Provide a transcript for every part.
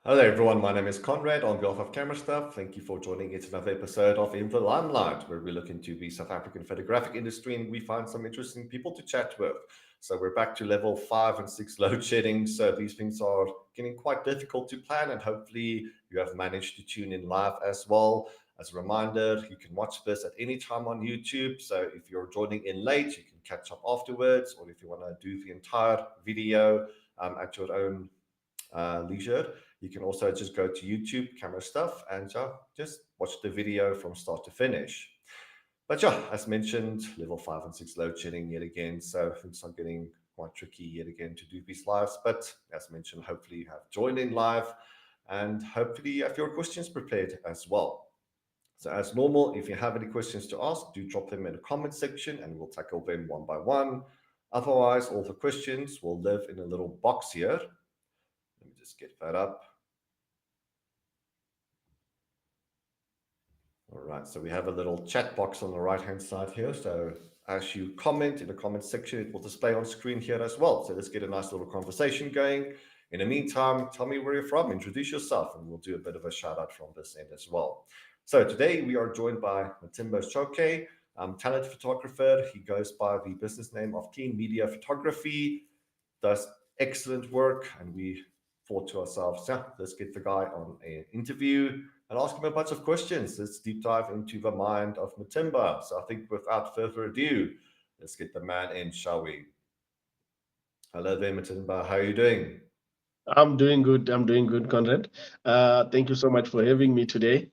Hello everyone, my name is Conrad on behalf of CameraStuff. Thank you for joining yet another episode of In the Limelight, where we look into the South African photographic industry and we find some interesting people to chat with. So we're back to level 5 and 6 load shedding. So these things are getting quite difficult to plan, and hopefully you have managed to tune in live as well. As a reminder, you can watch this at any time on YouTube. So if you're joining in late, you can catch up afterwards, or if you want to do the entire video at your own leisure, you can also just go to YouTube, CameraStuff, and just watch the video from start to finish. But yeah, as mentioned, level 5 and 6 load shedding yet again, so things are getting quite tricky yet again to do these lives. But as mentioned, hopefully you have joined in live, and hopefully you have your questions prepared as well. So as normal, if you have any questions to ask, do drop them in the comment section and we'll tackle them one by one. Otherwise, all the questions will live in a little box here. Let me just get that up. All right, so we have a little chat box on the right-hand side here. So as you comment in the comment section, it will display on screen here as well. So let's get a nice little conversation going. In the meantime, tell me where you're from, introduce yourself, and we'll do a bit of a shout out from this end as well. So today we are joined by Matimba Chauke, talented photographer. He goes by the business name of Clean Media Photography, does excellent work, and we thought to ourselves, yeah, let's get the guy on an interview and ask him a bunch of questions. Let's deep dive into the mind of Matimba. So I think without further ado, let's get the man in, shall we? Hello there, Matimba. How are you doing? I'm doing good. I'm doing good, Conrad. Thank you so much for having me today.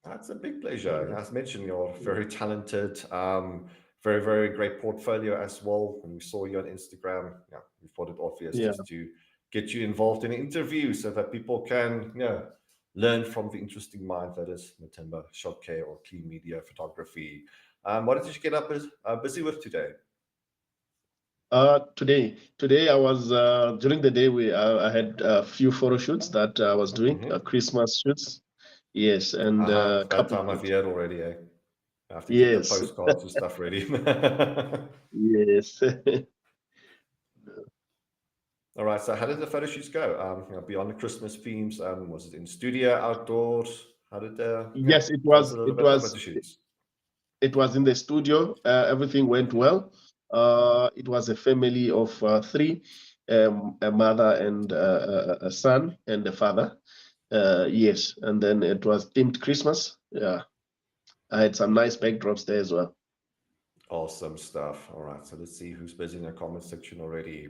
That's a big pleasure. As mentioned, you're very talented, very, very great portfolio as well. When we saw you on Instagram, yeah, we thought it obvious Yeah. just to get you involved in an interview so that people can, learn from the interesting mind that is Matimba Chauke or Clean Media Photography. What did you get up busy with today? Today I was during the day I had a few photo shoots that I was doing, Mm-hmm. Christmas shoots. Yes, and a That couple time of of year already, eh? I have to get the yes, postcards and stuff ready. yes. All right. So, how did the photo shoots go? Beyond the Christmas themes, was it in studio, outdoors? How did Yes, it tell us a was. little It bit about was. the shoots? It was in the studio. Everything went well. It was a family of three, a mother and a son and a father. Yes, and then it was themed Christmas. Yeah, I had some nice backdrops there as well. Awesome stuff. All right. So, let's see who's busy in the comment section already.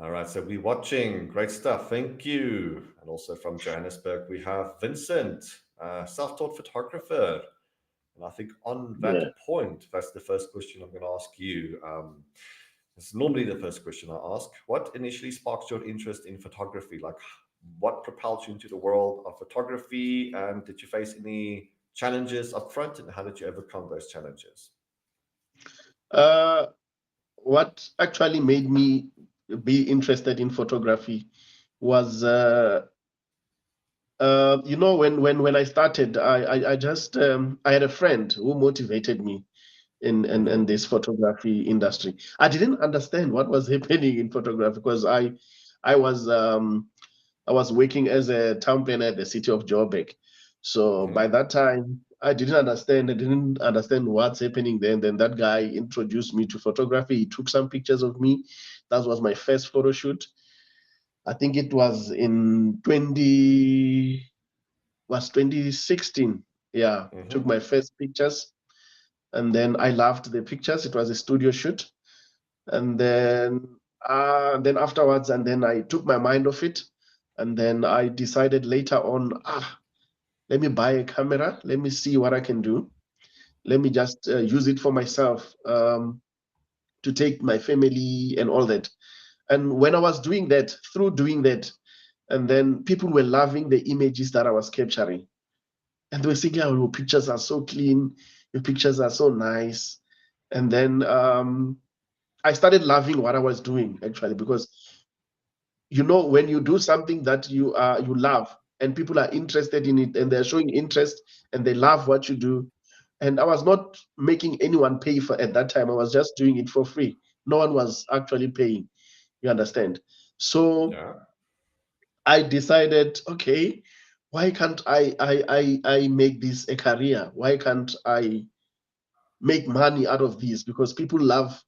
All right. So, we're watching. Great stuff. Thank you. And also from Johannesburg, we have Vincent, self taught photographer. And I think on that Yeah. point, that's the first question I'm going to ask you. It's normally the first question I ask. What initially sparked your interest in photography? Like, what propelled you into the world of photography? And did you face any challenges up front? And how did you overcome those challenges? Uh, what actually made me be interested in photography was, when I started, I just I had a friend who motivated me in Mm-hmm. this photography industry. I didn't understand what was happening in photography because I was um, I was working as a town planner at the city of Joburg. So Mm-hmm. by that time, I didn't understand. I didn't understand what's happening then. Then that guy introduced me to photography. He took some pictures of me. That was my first photo shoot. I think it was in 2016. Yeah, took Mm-hmm. my first pictures, and then I loved the pictures. It was a studio shoot, and then afterwards, and then I took my mind off it, and then I decided later on, let me buy a camera. Let me see what I can do. Let me just use it for myself, to take my family and all that. And when I was doing that, through doing that, and then people were loving the images that I was capturing. And they were saying, "Yeah, your pictures are so clean, your pictures are so nice." And then I started loving what I was doing actually, because when you do something that you love and people are interested in it and they're showing interest and they love what you do. And I was not making anyone pay for at that time. I was just doing it for free. No one was actually paying. You understand? So Yeah. I decided, okay, why can't I make this a career? Why can't I make money out of this? Because people love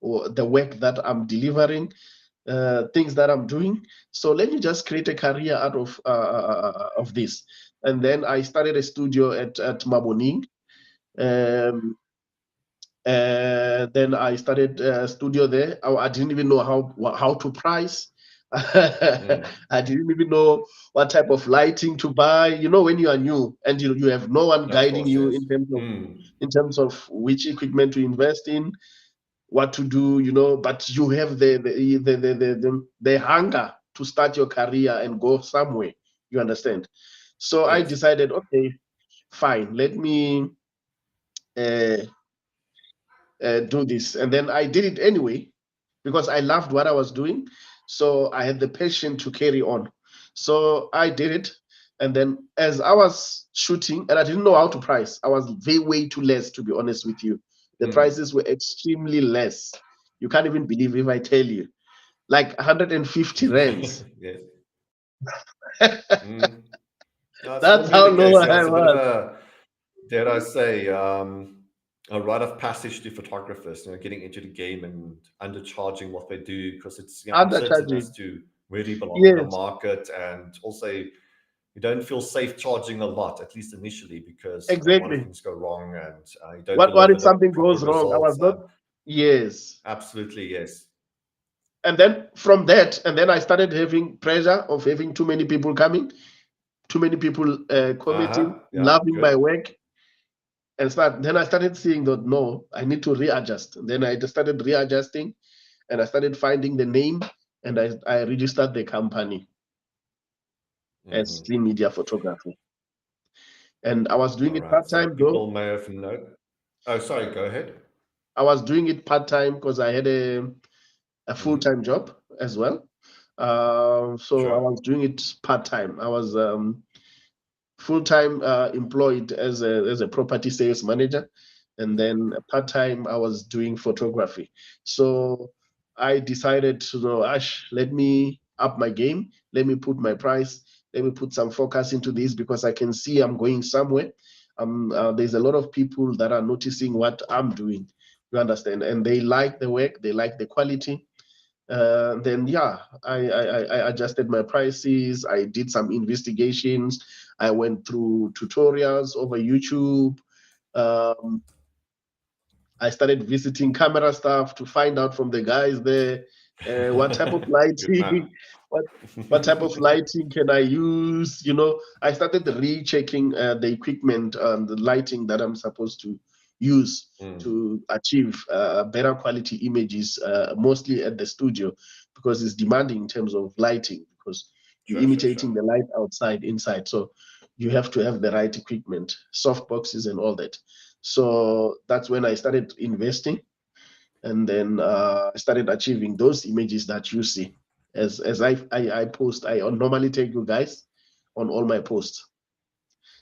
the work that I'm delivering, things that I'm doing. So let me just create a career out of this. And then I started a studio at Maboning. Um, then I started a studio there. I didn't even know how to price. I didn't even know what type of lighting to buy. You know, when you are new and you have no one Of guiding course, you yes. in terms of which equipment to invest in, what to do, but you have the hunger to start your career and go somewhere. You understand? So I Yes. decided, okay, fine, let me uh, do this. And then I did it anyway because I loved what I was doing. So I had the passion to carry on. So I did it. And then as I was shooting, and I didn't know how to price, I was way too less, to be honest with you. The prices were extremely less. You can't even believe if I tell you, like 150 rands. Yes. Mm. No, it's That's normally how the low case. Yeah, I it's a bit of was. a, dare I say, a rite of passage to photographers, getting into the game and undercharging what they do because it's uncertain as Undercharging. to where do you belong in the Yes, market, and also you don't feel safe charging a lot, at least initially, because what if exactly. things go wrong and you don't What deliver if the something proper goes wrong? I was results? not. Yes. Absolutely, yes. And then from that, and then I started having pressure of having too many people coming, too many people Uh commenting, huh. Yeah, loving my good. work, and then I started seeing that no, I need to readjust. And then I just started readjusting, and I started finding the name, and I registered the company as Hmm. Clean Media Photography. And I was doing All it right. part So time though. people may have known. Oh, sorry. Go ahead. I was doing it part time because I had a full Hmm. time job as well. So I Sure. was doing it part time. I was full-time employed as a property sales manager, and then part-time I was doing photography. So I decided to know, Ash, let me up my game, let me put my price, let me put some focus into this because I can see I'm going somewhere. There's a lot of people that are noticing what I'm doing, you understand, and they like the work, they like the quality. Then yeah, I adjusted my prices. I did some investigations. I went through tutorials over YouTube. Um, I started visiting CameraStuff to find out from the guys there what type of Good man. lighting, what what type of lighting can I use. I started rechecking the equipment and the lighting that I'm supposed to use Mm, to achieve better quality images, mostly at the studio, because it's demanding in terms of lighting, because you're sure, sure, imitating sure. the light outside, inside. So you have to have the right equipment, soft boxes and all that. So that's when I started investing, and then I started achieving those images that you see. As I post, I normally take you guys on all my posts.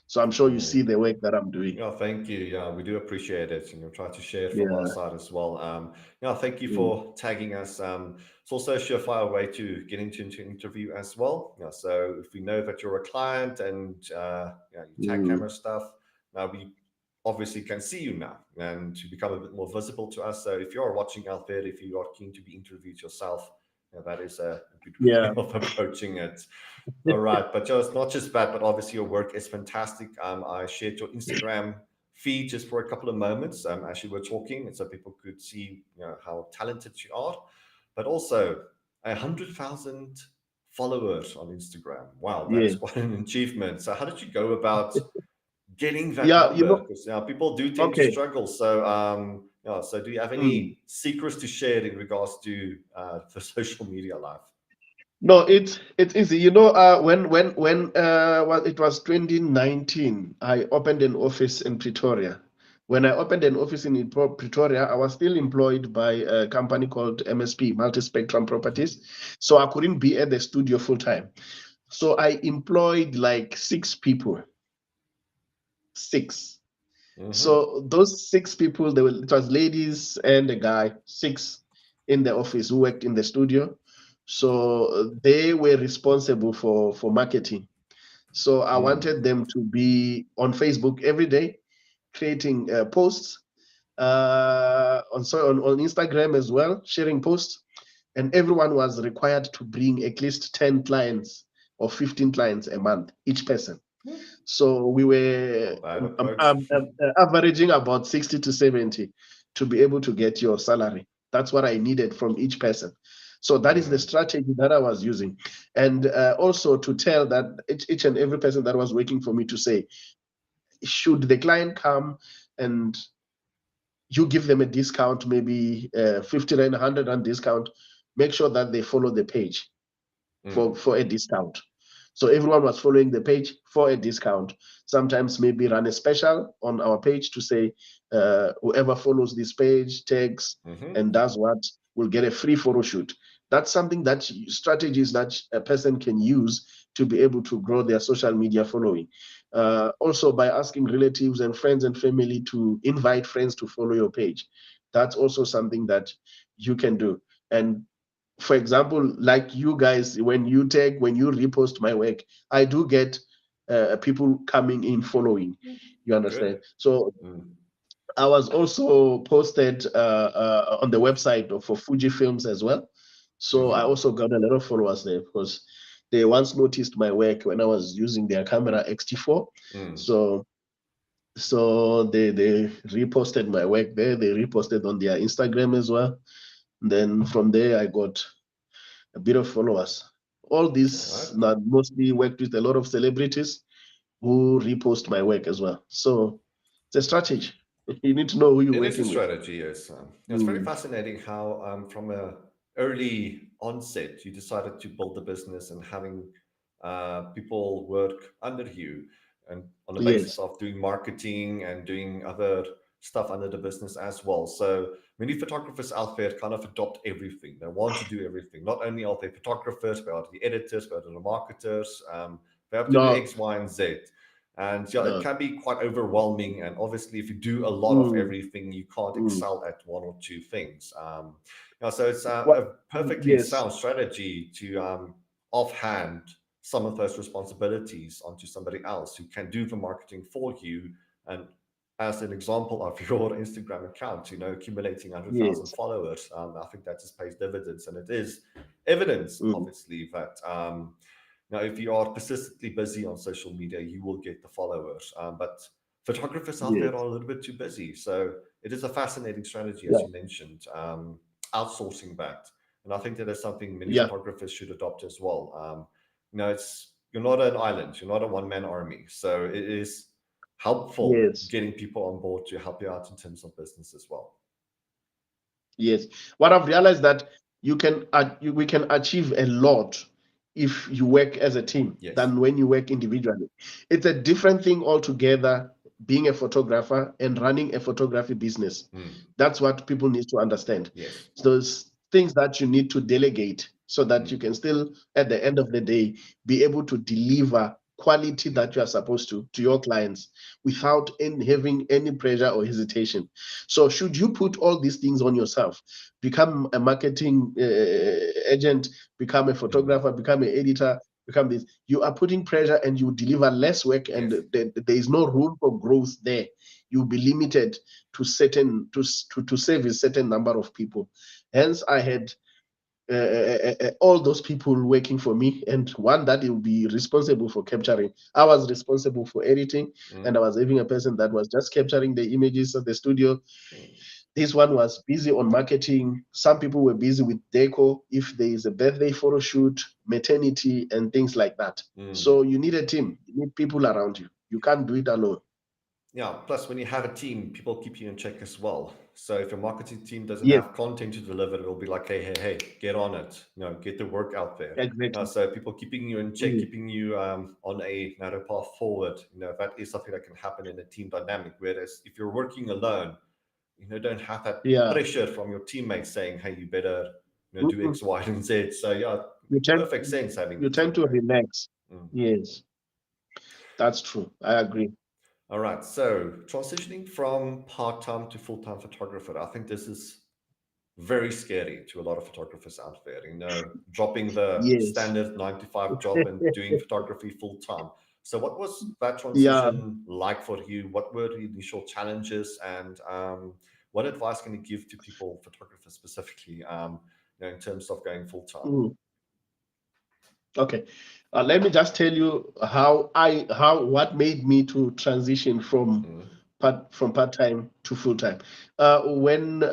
So I'm sure you see Mm. the work that I'm doing. Yeah, thank you. Yeah, we do appreciate it. Try to share it from our Yeah. side as well. Yeah, thank you Mm. for tagging us. It's also a surefire way to get into an interview as well. Yeah, so if we know that you're a client and you tag Mm. camera stuff, now we obviously can see you now and to become a bit more visible to us. So if you're watching out there, if you are keen to be interviewed yourself, that is a good way Yeah. of approaching it. All right, but just not just that, but obviously your work is fantastic. I shared your Instagram feed just for a couple of moments as you were talking, and so people could see how talented you are. But also 100,000 followers on Instagram. Wow, that is Yeah. quite an achievement. So how did you go about getting that Yeah. number? Because people do tend to Okay. struggle. So do you have Mm. any secrets to share in regards to the social media life? No, it's easy. When it was 2019, I opened an office in Pretoria. When I opened an office in Pretoria, I was still employed by a company called MSP, Multi Spectrum Properties. So I couldn't be at the studio full time. So I employed like 6 people, six. Hmm. So those 6 people, it was ladies and a guy, six in the office who worked in the studio. So they were responsible for marketing. So I wanted them to be on Facebook every day, creating posts, on Instagram as well, sharing posts, and everyone was required to bring at least 10 clients or 15 clients a month, each person. So we were Bad approach. averaging about 60 to 70 to be able to get your salary. That's what I needed from each person. So that is the strategy that I was using. And also to tell that each and every person that was working for me to say, should the client come and you give them a discount, maybe 50 Rand, 100 Rand discount, make sure that they follow the page for a discount. So everyone was following the page for a discount. Sometimes maybe run a special on our page to say whoever follows this page, tags, and does what will get a free photo shoot. That's something that strategies that a person can use to be able to grow their social media following. Also by asking relatives and friends and family to invite friends to follow your page. That's also something that you can do. And for example, like you guys, when you repost my work, I do get people coming in following. You understand? Good. So I was also posted on the website for Fuji Films as well. So I also got a lot of followers there because they once noticed my work when I was using their camera X-T4. So they reposted my work there. They reposted on their Instagram as well. And then from there I got a bit of followers. All this All right. not mostly worked with a lot of celebrities who repost my work as well. So it's a strategy. You need to know who you're It is a working with. strategy, yes. It's very fascinating how, from a early onset, you decided to build the business and having people work under you, and on the basis Yes, of doing marketing and doing other stuff under the business as well. So many photographers out there kind of adopt everything. They want to do everything. Not only are they photographers, but are the editors, but are the marketers. They have to do no, X, Y, and Z. And yeah, it no. can be quite overwhelming. And obviously, if you do a lot of Mm, everything, you can't mm. excel at one or two things. Yeah, so it's What? a perfectly Yes, sound strategy to offhand some of those responsibilities onto somebody else who can do the marketing for you. And as an example of your Instagram account, accumulating 100,000 yes. followers, I think that just pays dividends. And it is evidence, Mm, obviously, that now, if you are persistently busy on social media, you will get the followers. But photographers out there yes. are a little bit too busy. So it is a fascinating strategy, as Yeah, you mentioned, outsourcing that. And I think that is something many yeah. photographers should adopt as well. You're not an island, you're not a one-man army. So it is helpful Yes. getting people on board to help you out in terms of business as well. Yes. What I've realized that we can achieve a lot if you work as a team Yes. than when you work individually. It's a different thing altogether being a photographer and running a photography business. That's what people need to understand. Yes. Those things that you need to delegate so that you Mm. can still, at the end of the day, be able to deliver quality that you are supposed to your clients without having any pressure or hesitation. So should you put all these things on yourself, become a marketing agent, become a photographer, become an editor, become this, you are putting pressure and you deliver less work, and Yes. there is no room for growth there. You'll be limited to service certain number of people. Hence, I had all those people working for me, and one that will be responsible for capturing. I was responsible for editing, and I was having a person that was just capturing the images of the studio. This one was busy on marketing. Some people were busy with deco, if there is a birthday photo shoot, maternity, and things like that. So you need a team, you need people around you. You can't do it alone. Yeah, plus when you have a team, people keep you in check as well. So if your marketing team doesn't Yes, have content to deliver, it'll be like, hey, hey, hey, get on it. Get the work out there. exactly. So people keeping you in check, Mm, keeping you on a narrow path forward. That is something that can happen in a team dynamic. Whereas if you're working alone, don't have that yeah. pressure from your teammates saying, hey, you better, do Mm-mm. X, Y, and Z. So yeah, You tend perfect sense having the you tend team to there. relax. Mm. Yes, that's true. I agree. All right. So transitioning from part-time to full-time photographer, I think this is very scary to a lot of photographers out there, dropping the Yes. standard 9 to 5 job and doing photography full time. So, what was that Yeah. transition like for you? What were the initial challenges, and what advice can you give to people, photographers specifically, in terms of going full time? Mm. Okay. Let me just tell you what made me to transition from part-time to full-time. When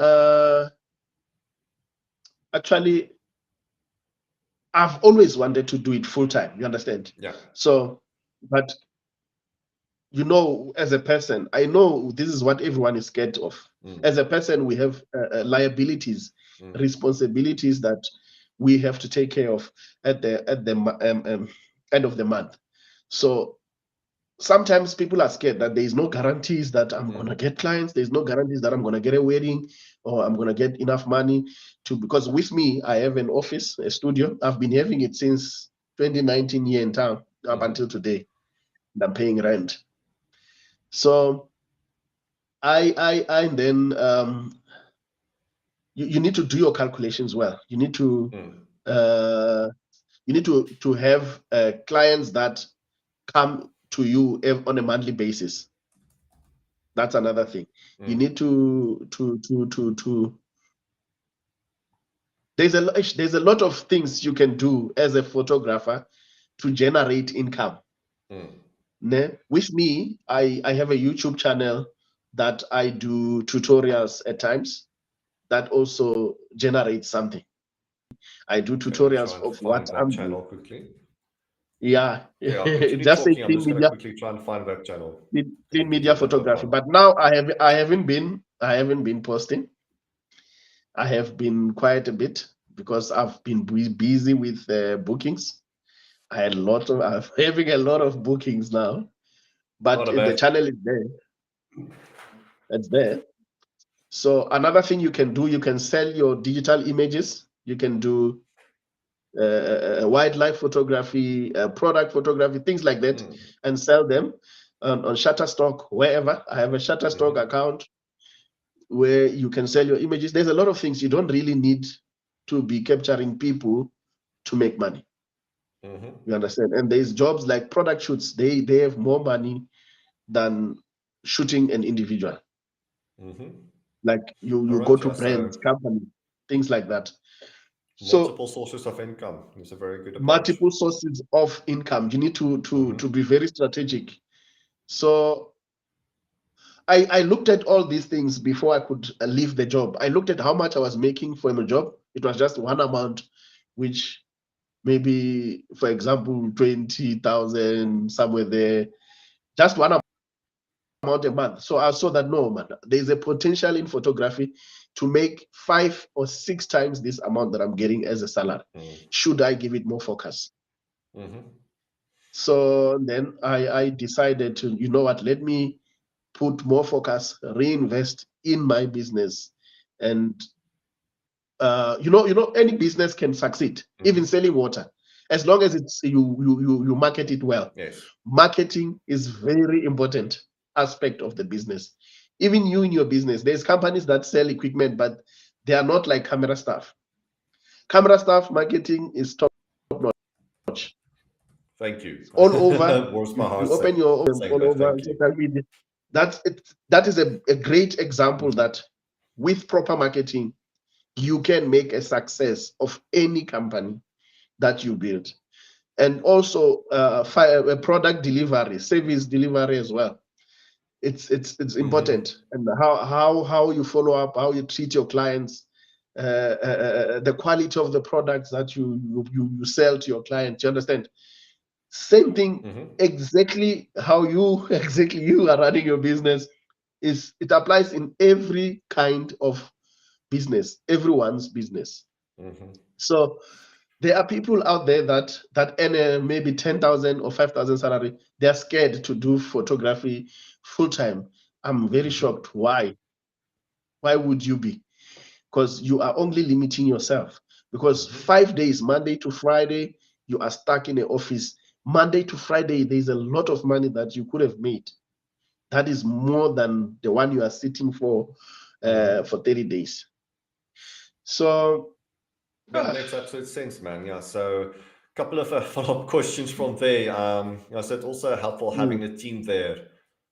actually I've always wanted to do it full-time, you understand? Yeah. So, but as a person, I know this is what everyone is scared of. As a person, we have liabilities, responsibilities that we have to take care of at the end of the month. So sometimes people are scared that there is no guarantees that I'm going to get clients. There's no guarantees that I'm going to get a wedding or I'm going to get enough money because with me, I have an office, a studio. I've been having it since 2019 here in town up until today. And I'm paying rent. So I then you need to do your calculations well. You need to have clients that come to you on a monthly basis. That's another thing. You need to there's a lot of things you can do as a photographer to generate income. With me, I have a YouTube channel that I do tutorials at times that also generates something. I do tutorials of what I'm doing. Quickly. Yeah, Continue just say talking. I'm clean just going to media, quickly try and find that channel. clean media photography. But now I haven't been posting. I have been quite a bit because I've been busy with bookings. I'm having a lot of bookings now, but the channel is there. It's there. So another thing you can do, you can sell your digital images. You can do wildlife photography, product photography, things like that, and sell them on Shutterstock, wherever. I have a Shutterstock account where you can sell your images. There's a lot of things. You don't really need to be capturing people to make money. You understand? And there's jobs like product shoots. They have more money than shooting an individual. Like you go to brands, companies, things like that. Multiple sources of income is a very good approach. Multiple sources of income. You need to be very strategic. So I looked at all these things before I could leave the job. I looked at how much I was making from a job. It was just one amount, which maybe, for example, 20,000, somewhere there, just one amount a month. So I saw that, no, man, there's a potential in photography to make 5 or 6 times this amount that I'm getting as a salary. Should I give it more focus? So then I decided to, you know what, let me put more focus, reinvest in my business. And any business can succeed, even selling water, as long as it's you market it well. Yes. Marketing is very important aspect of the business. Even you in your business, there's companies that sell equipment, but they are not like CameraStuff. CameraStuff marketing is top notch. Thank you. All over. You open your all over social media. That is a great example that with proper marketing, you can make a success of any company that you build. And also product delivery, service delivery as well. It's important. And how you follow up, how you treat your clients, the quality of the products that you sell to your clients. You understand? Same thing, exactly how you are running your business. It applies in every kind of business, everyone's business. So there are people out there that earn maybe 10,000 or 5,000 salary. They're scared to do photography full time. I'm very shocked. Why would you be? Because you are only limiting yourself. Because 5 days, Monday to Friday, you are stuck in the office. Monday to Friday, there's a lot of money that you could have made. That is more than the one you are sitting for 30 days. So That makes absolute sense, man. Yeah. So, a couple of follow-up questions from there. So it's also helpful having a team there,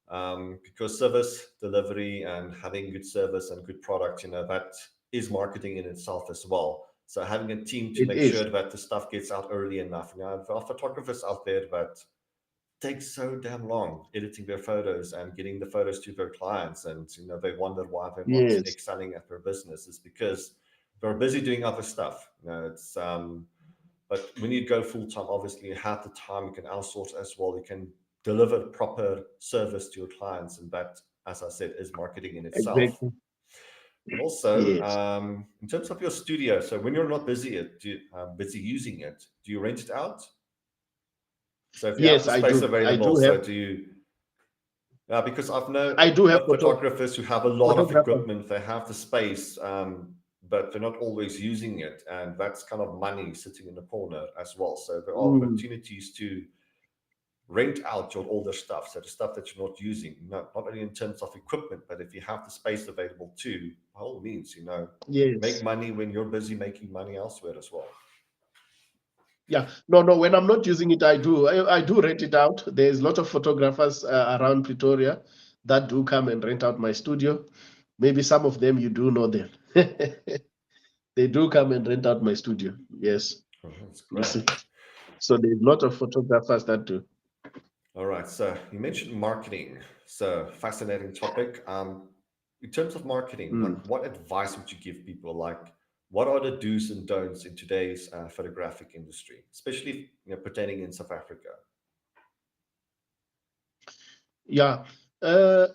because service delivery and having good service and good product, that is marketing in itself as well. So having a team to it make is sure that the stuff gets out early enough. There are photographers out there that takes so damn long editing their photos and getting the photos to their clients, and they wonder why they're not yes, excelling at their business. Is because they're busy doing other stuff. It's but when you go full time, obviously you have the time. You can outsource as well. You can deliver proper service to your clients, and that, as I said, is marketing in itself. exactly. And also, Yes, in terms of your studio, so when you're not busy using it, do you rent it out? So if you have yes, the space I available, do have so do you? Yeah, because I've known I do have photographers who have a lot of photographers. equipment. They have the space, but they're not always using it, and that's kind of money sitting in the corner as well. So there are Mm, opportunities to rent out your older stuff, so the stuff that you're not using, not only in terms of equipment, but if you have the space available too, by all means, make yes. money when you're busy making money elsewhere as well. Yeah, no, no. When I'm not using it, I do rent it out. There's a lot of photographers around Pretoria that do come and rent out my studio. Maybe some of them you do know them. They do come and rent out my studio. Yes, Oh, that's you great. see. So there's a lot of photographers that do. All right. So you mentioned marketing. So fascinating topic. In terms of marketing, Mm. like what advice would you give people? Like, what are the do's and don'ts in today's photographic industry, especially pertaining in South Africa? Yeah. Uh,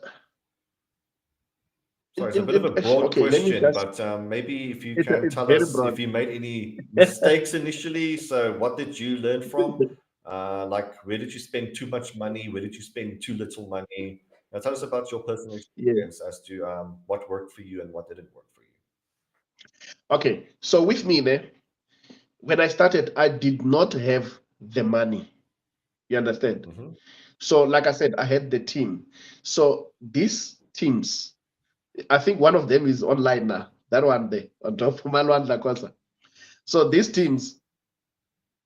Sorry, it's a bit of a broad okay, let me question, just. but maybe if you can It's tell very us broad. if you made any mistakes initially. So, what did you learn from? Like, where did you spend too much money? Where did you spend too little money? Now, tell us about your personal Yeah. experience as to what worked for you and what didn't work for you. Okay. So with me, when I started, I did not have the money. You understand? Hmm. So, like I said, I had the team. So these teams, I think one of them is online now. That one there on top of Malwandla Kosa. So these teams,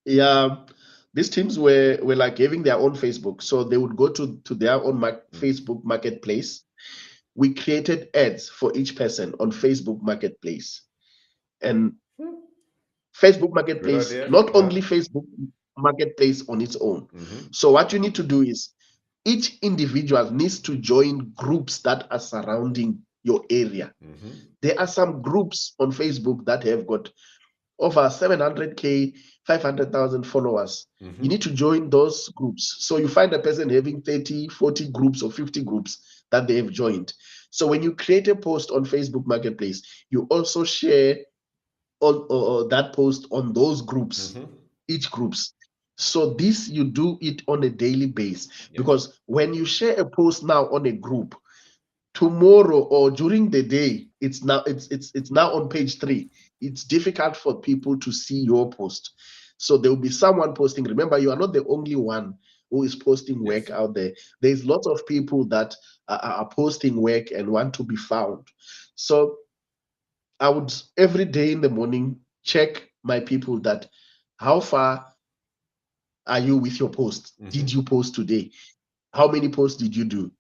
yeah, these teams were like having their own Facebook. So they would go to their own Facebook marketplace. We created ads for each person on Facebook marketplace. And Facebook Good marketplace, idea. not Yeah. only Facebook marketplace on its own. Hmm. So what you need to do is each individual needs to join groups that are surrounding your area. Hmm. There are some groups on Facebook that have got over 700K, 500,000 followers. You Hmm. need to join those groups. So you find a person having 30, 40 groups or 50 groups that they have joined. So when you create a post on Facebook Marketplace, you also share on that post on those groups, Hmm. each groups. So this you do it on a daily basis, Yes. because when you share a post now on a group, tomorrow or during the day, it's now on page 3. It's difficult for people to see your post. So there will be someone posting. Remember, you are not the only one who is posting work Yes. out there. There's lots of people that are posting work and want to be found. So I would every day in the morning check my people that how far are you with your post? Did Hmm. you post today? How many posts did you do?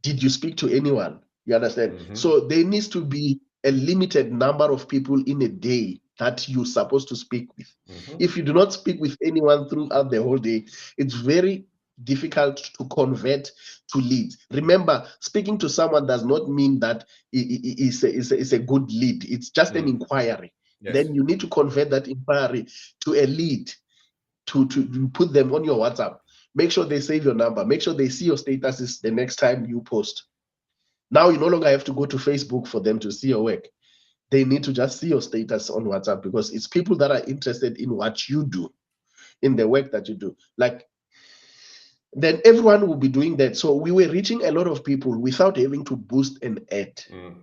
Did you speak to anyone? You understand? Hmm. So there needs to be a limited number of people in a day that you're supposed to speak with. Hmm. If you do not speak with anyone throughout the whole day, it's very difficult to convert to leads. Remember, speaking to someone does not mean that it's a good lead. It's just an Mm. inquiry. Yes. Then you need to convert that inquiry to a lead, to put them on your WhatsApp. Make sure they save your number. Make sure they see your statuses the next time you post. Now you no longer have to go to Facebook for them to see your work. They need to just see your status on WhatsApp, because it's people that are interested in what you do, in the work that you do. Like, then everyone will be doing that. So we were reaching a lot of people without having to boost an ad Mm.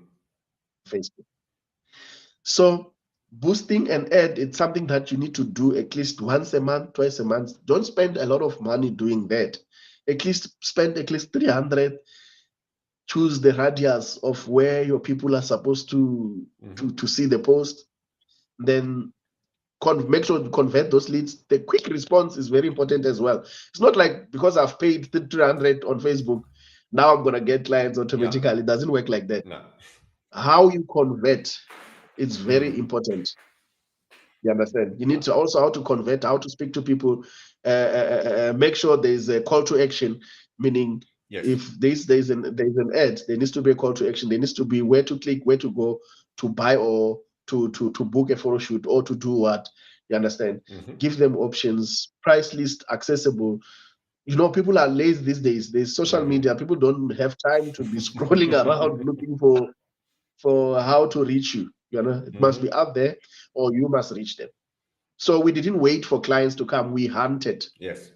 Facebook. So boosting an ad, it's something that you need to do at least once a month, twice a month. Don't spend a lot of money doing that. At least spend at least 300. Choose the radius of where your people are supposed to Hmm. see the post. then make sure to convert those leads. The quick response is very important as well. It's not like because I've paid 300 on Facebook, now I'm gonna get clients automatically. Yeah. It doesn't work like that. No. How you convert is very important. You understand? You need to also how to convert, how to speak to people. Make sure there's a call to action, meaning Yes. if there's an ad, there needs to be a call to action. There needs to be where to click, where to go to buy or to book a photo shoot or to do what. You understand? Give them options, price list accessible. You know, people are lazy these days. There's social media. People don't have time to be scrolling around looking for how to reach you. You know, it must be out there, or you must reach them. So we didn't wait for clients to come. We hunted. Yes.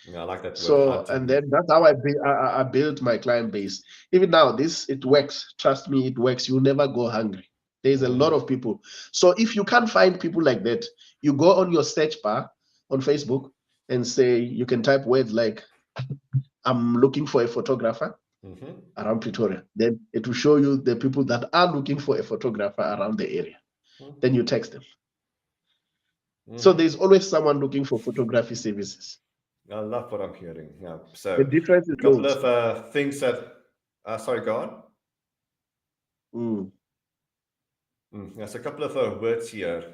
Yeah, I like that word, So, hunting. and then that's how I built my client base. Even now, it works. Trust me, it works. You'll never go hungry. There's a lot of people. So if you can't find people like that, you go on your search bar on Facebook and say, you can type words like, I'm looking for a photographer around Pretoria. Then it will show you the people that are looking for a photographer around the area. Then you text them. So there's always someone looking for photography services. I love what I'm hearing. Yeah. So The difference is a couple loads. of things that, sorry, go on. There's a couple of words here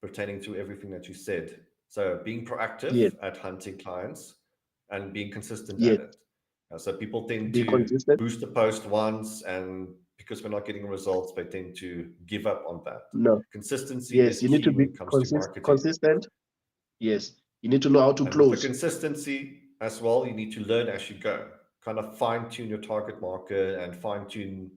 pertaining to everything that you said. So being proactive at hunting clients and being consistent at it. So people tend Be to consistent. boost the post once, and because we're not getting results, they tend to give up on that. No. Consistency Yes, is you need to key be when it comes to marketing. consistent. Yes, you need to know how to And with the close. consistency as well, you need to learn as you go. Kind of fine tune your target market and fine tune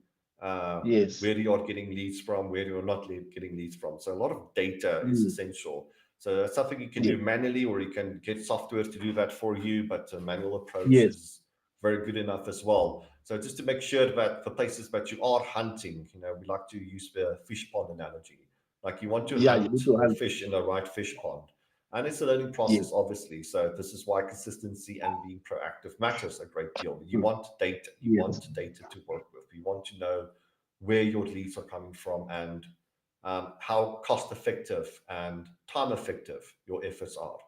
Yes. where you are getting leads from, where you're not getting leads from. So a lot of data is essential. So that's something you can do manually, or you can get software to do that for you. But a manual approach Yes. is very good enough as well. So just to make sure that the places that you are hunting, we like to use the fish pond analogy. Like you want to Yeah, you hunt need to your hunt. fish in the right fish pond. And it's a learning Yes. process, obviously. So this is why consistency and being proactive matters a great deal. You want data. You Yes. want data to work with. You want to know where your leads are coming from and how cost effective and time effective your efforts are.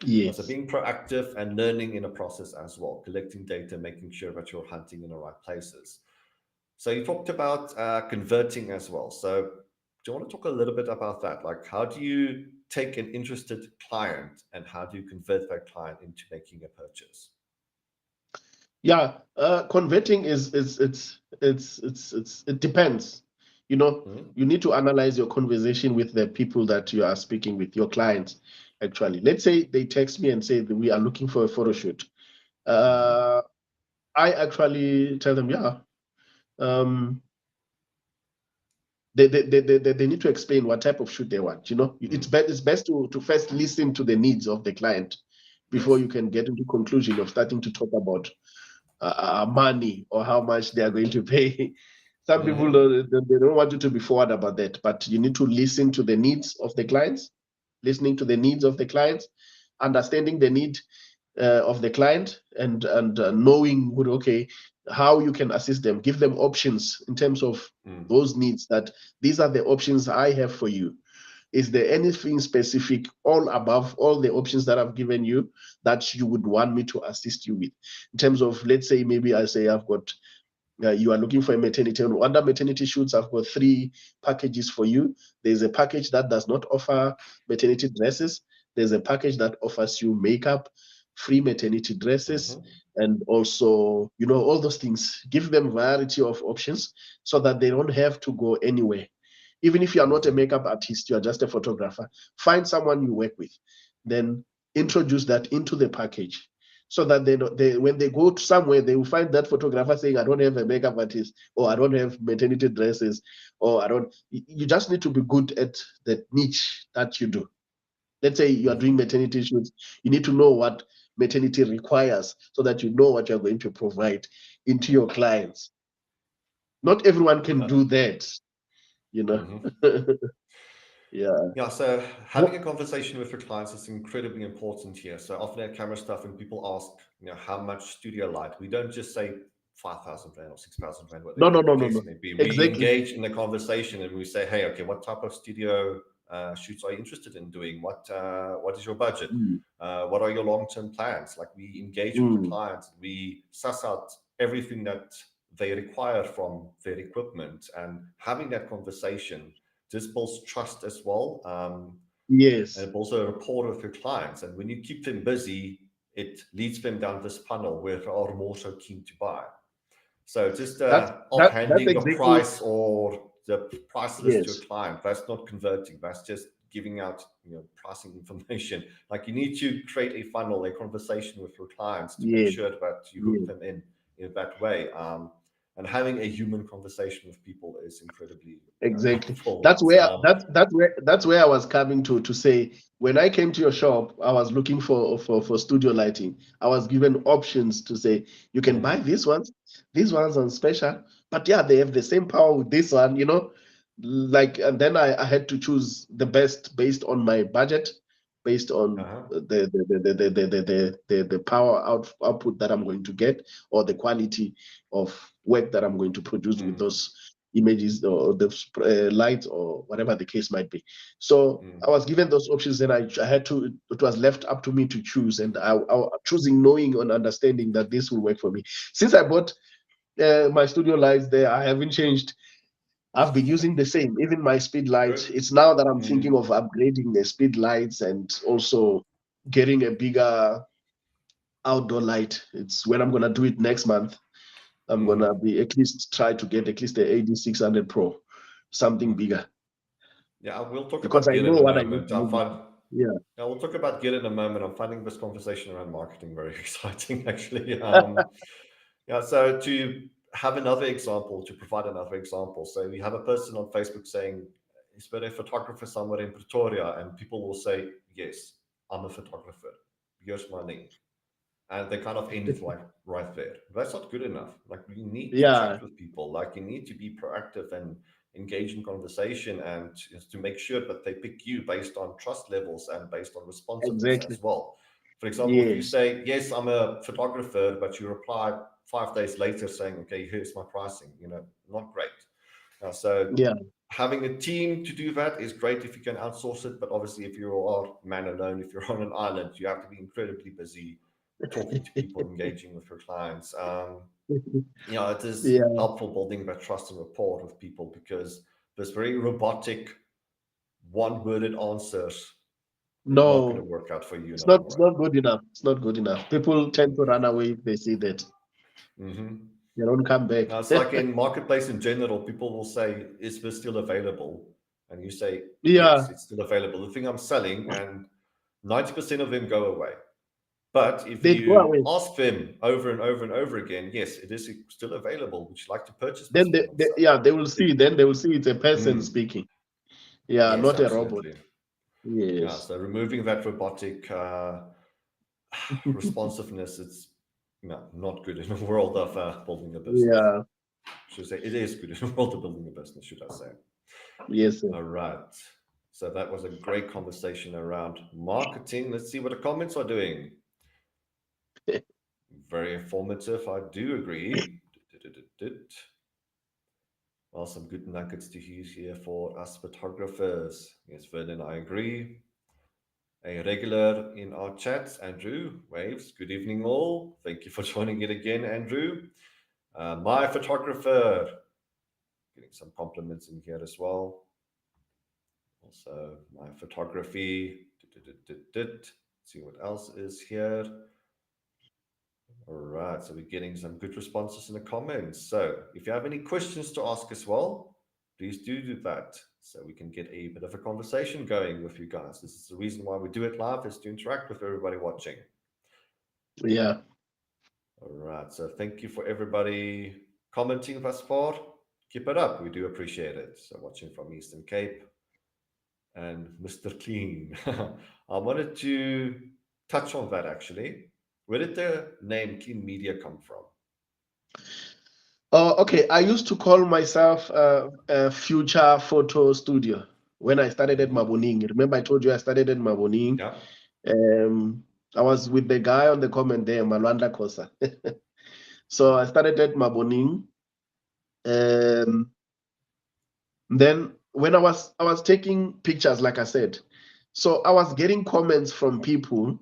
So Yes. being proactive and learning in a process as well, collecting data, making sure that you're hunting in the right places. So you talked about converting as well. So do you want to talk a little bit about that? Like, how do you take an interested client and how do you convert that client into making a purchase? Yeah, converting it depends. You know, you need to analyze your conversation with the people that you are speaking with, your clients. Actually, let's say they text me and say that we are looking for a photo shoot. I actually tell them, yeah. They need to explain what type of shoot they want. It's best to first listen to the needs of the client before Yes. you can get into conclusion of starting to talk about money or how much they are going to pay. Some people they don't want you to be forward about that, but you need to listen to the needs of the clients, listening to the needs of the clients, understanding the need of the client, and knowing okay how you can assist them, give them options in terms of those needs, that these are the options I have for you. Is there anything specific all above all the options that I've given you that you would want me to assist you with? In terms of, let's say, maybe I say I've got, you are looking for a maternity, and under maternity shoots, I've got 3 packages for you. There's a package that does not offer maternity dresses. There's a package that offers you makeup, free maternity dresses, and also, all those things. Give them variety of options so that they don't have to go anywhere. Even if you are not a makeup artist, you are just a photographer, find someone you work with, then introduce that into the package so that when they go to somewhere, they will find that photographer saying, I don't have a makeup artist, or I don't have maternity dresses, or I don't. You just need to be good at the niche that you do. Let's say you are doing maternity shoots, you need to know what maternity requires so that you know what you're going to provide into your clients. Not everyone can do that, you know. Yeah. Yeah, so having a conversation with your clients is incredibly important here. So often at CameraStuff, when people ask, how much studio light, we don't just say 5,000 rand or 6,000 rand, No, whatever no, the no, no, case no. may be. We Exactly. engage in the conversation and we say, hey, okay, what type of studio shoots are you interested in doing? What is your budget? Mm, What are your long-term plans? Like, we engage with the mm, clients, we suss out everything that they require from their equipment, and having that conversation just builds trust as well. And yes. it builds a rapport with your clients. And when you keep them busy, it leads them down this funnel where they are more so keen to buy. So just That's offhanding your exactly, price or the price list to a yes. client, that's not converting. That's just giving out pricing information. Like, you need to create a funnel, a conversation with your clients to make Yes. sure that you hook Yes. them in that way. And having a human conversation with people is incredibly Exactly. helpful. That's where I was coming to say, when I came to your shop, I was looking for studio lighting. I was given options to say you can buy these ones on special, but yeah, they have the same power with this one, like, and then I had to choose the best based on my budget, based on Uh-huh. the power output that I'm going to get, or the quality of work that I'm going to produce with Mm, those images or the lights or whatever the case might be. So mm, I was given those options, and I had to. It was left up to me to choose, and I choosing, knowing and understanding that this will work for me. Since I bought my studio lights there, I haven't changed. I've been using the same, even my speed lights. good. It's now that I'm Mm, thinking of upgrading the speed lights and also getting a bigger outdoor light. It's when I'm gonna do it next month. I'm gonna mm, be at least try to get at least the AD600 Pro, something mm. bigger, Yeah, we'll talk because about I gear in know a what I need moment. to use. Yeah. Yeah, we'll talk about gear in a moment. I'm finding this conversation around marketing very exciting, actually. Yeah, so to have another example, to provide another example. So we have a person on Facebook saying, is there a photographer somewhere in Pretoria? And people will say, yes, I'm a photographer. Here's my link. And they kind of end it like right there. That's not good enough. Like, you need to Yeah, chat with people. Like, you need to be proactive and engage in conversation, and to make sure that they pick you based on trust levels and based on responsiveness exactly. as well. For example, if you Yes. say, yes, I'm a photographer, but you reply 5 days later saying, okay, here's my pricing, not great. So Yeah. having a team to do that is great if you can outsource it. But obviously, if you are man alone, if you're on an island, you have to be incredibly busy talking to people, engaging with your clients. It is Yeah. helpful building that trust and rapport with people, because this very robotic, one-worded answers not going to No, work out for you in it's the not. long It's run. not good enough. It's not good enough. People tend to run away if they see that. Mm-hmm. They don't come back. Now, it's like in marketplace in general, people will say, is this still available? And you say, yes, Yeah. it's still available. The thing I'm selling, and 90% of them go away. But if They'd go you away. ask them over and over and over again, yes, it is still available. Would you like to purchase this Then one? I'm selling. yeah, they will see. Then they will see it's a person Mm, speaking. Yeah, yes, not a robot. absolutely. Yeah, Yes. so removing that robotic responsiveness, it's not good in the world of building a business. Yeah. Should say it is good in the world of building a business, should I say. Yes, sir. All right. So that was a great conversation around marketing. Let's see what the comments are doing. Very informative. I do agree. Well, some good nuggets to use here for us photographers. Yes, Vernon, I agree. A regular in our chats, Andrew Waves. Good evening, all. Thank you for joining it again, Andrew. My photographer, getting some compliments in here as well. Also, my photography. See what else is here. All right, so we're getting some good responses in the comments. So if you have any questions to ask as well, please do that, so we can get a bit of a conversation going with you guys. This is the reason why we do it live, is to interact with everybody watching. Yeah. All right, so thank you for everybody commenting thus far. Keep it up, we do appreciate it. So watching from Eastern Cape and Mr. Clean. I wanted to touch on that actually. Where did the name Clean Media come from? Oh, okay. I used to call myself a future photo studio when I started at Mm-hmm. Maboning. Remember, I told you I started at Maboning. Yeah. Um, I was with the guy on the comment there, Malwanda Kosa. So I started at Maboning. Then when I was taking pictures, like I said, so I was getting comments from people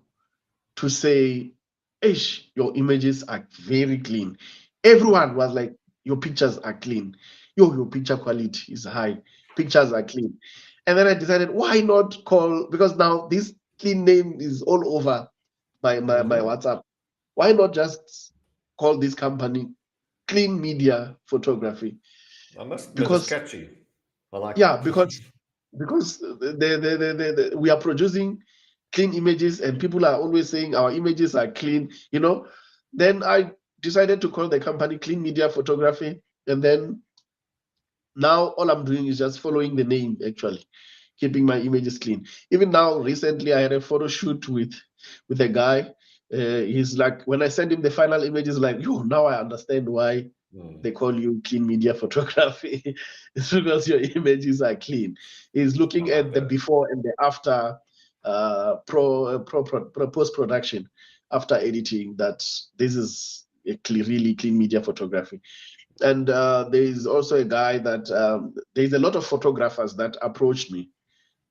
to say, Ish, your images are very clean. Everyone was like, your pictures are clean. Your picture quality is high. Pictures are clean. And then I decided, why not call, because now this clean name is all over my WhatsApp. Why not just call this company Clean Media Photography? I must admit, it's Because, catchy. I like yeah, it. because we are producing clean images and people are always saying our images are clean, then I decided to call the company Clean Media Photography, and then now all I'm doing is just following the name, actually keeping my images clean. Even now, recently I had a photo shoot with a guy. He's like, when I send him the final images, like, yo, now I understand why they call you Clean Media Photography. It's because your images are clean. He's looking I like at the that. before and the after post production, after editing, that this is a really clean media photography. And there is also a guy that there's a lot of photographers that approached me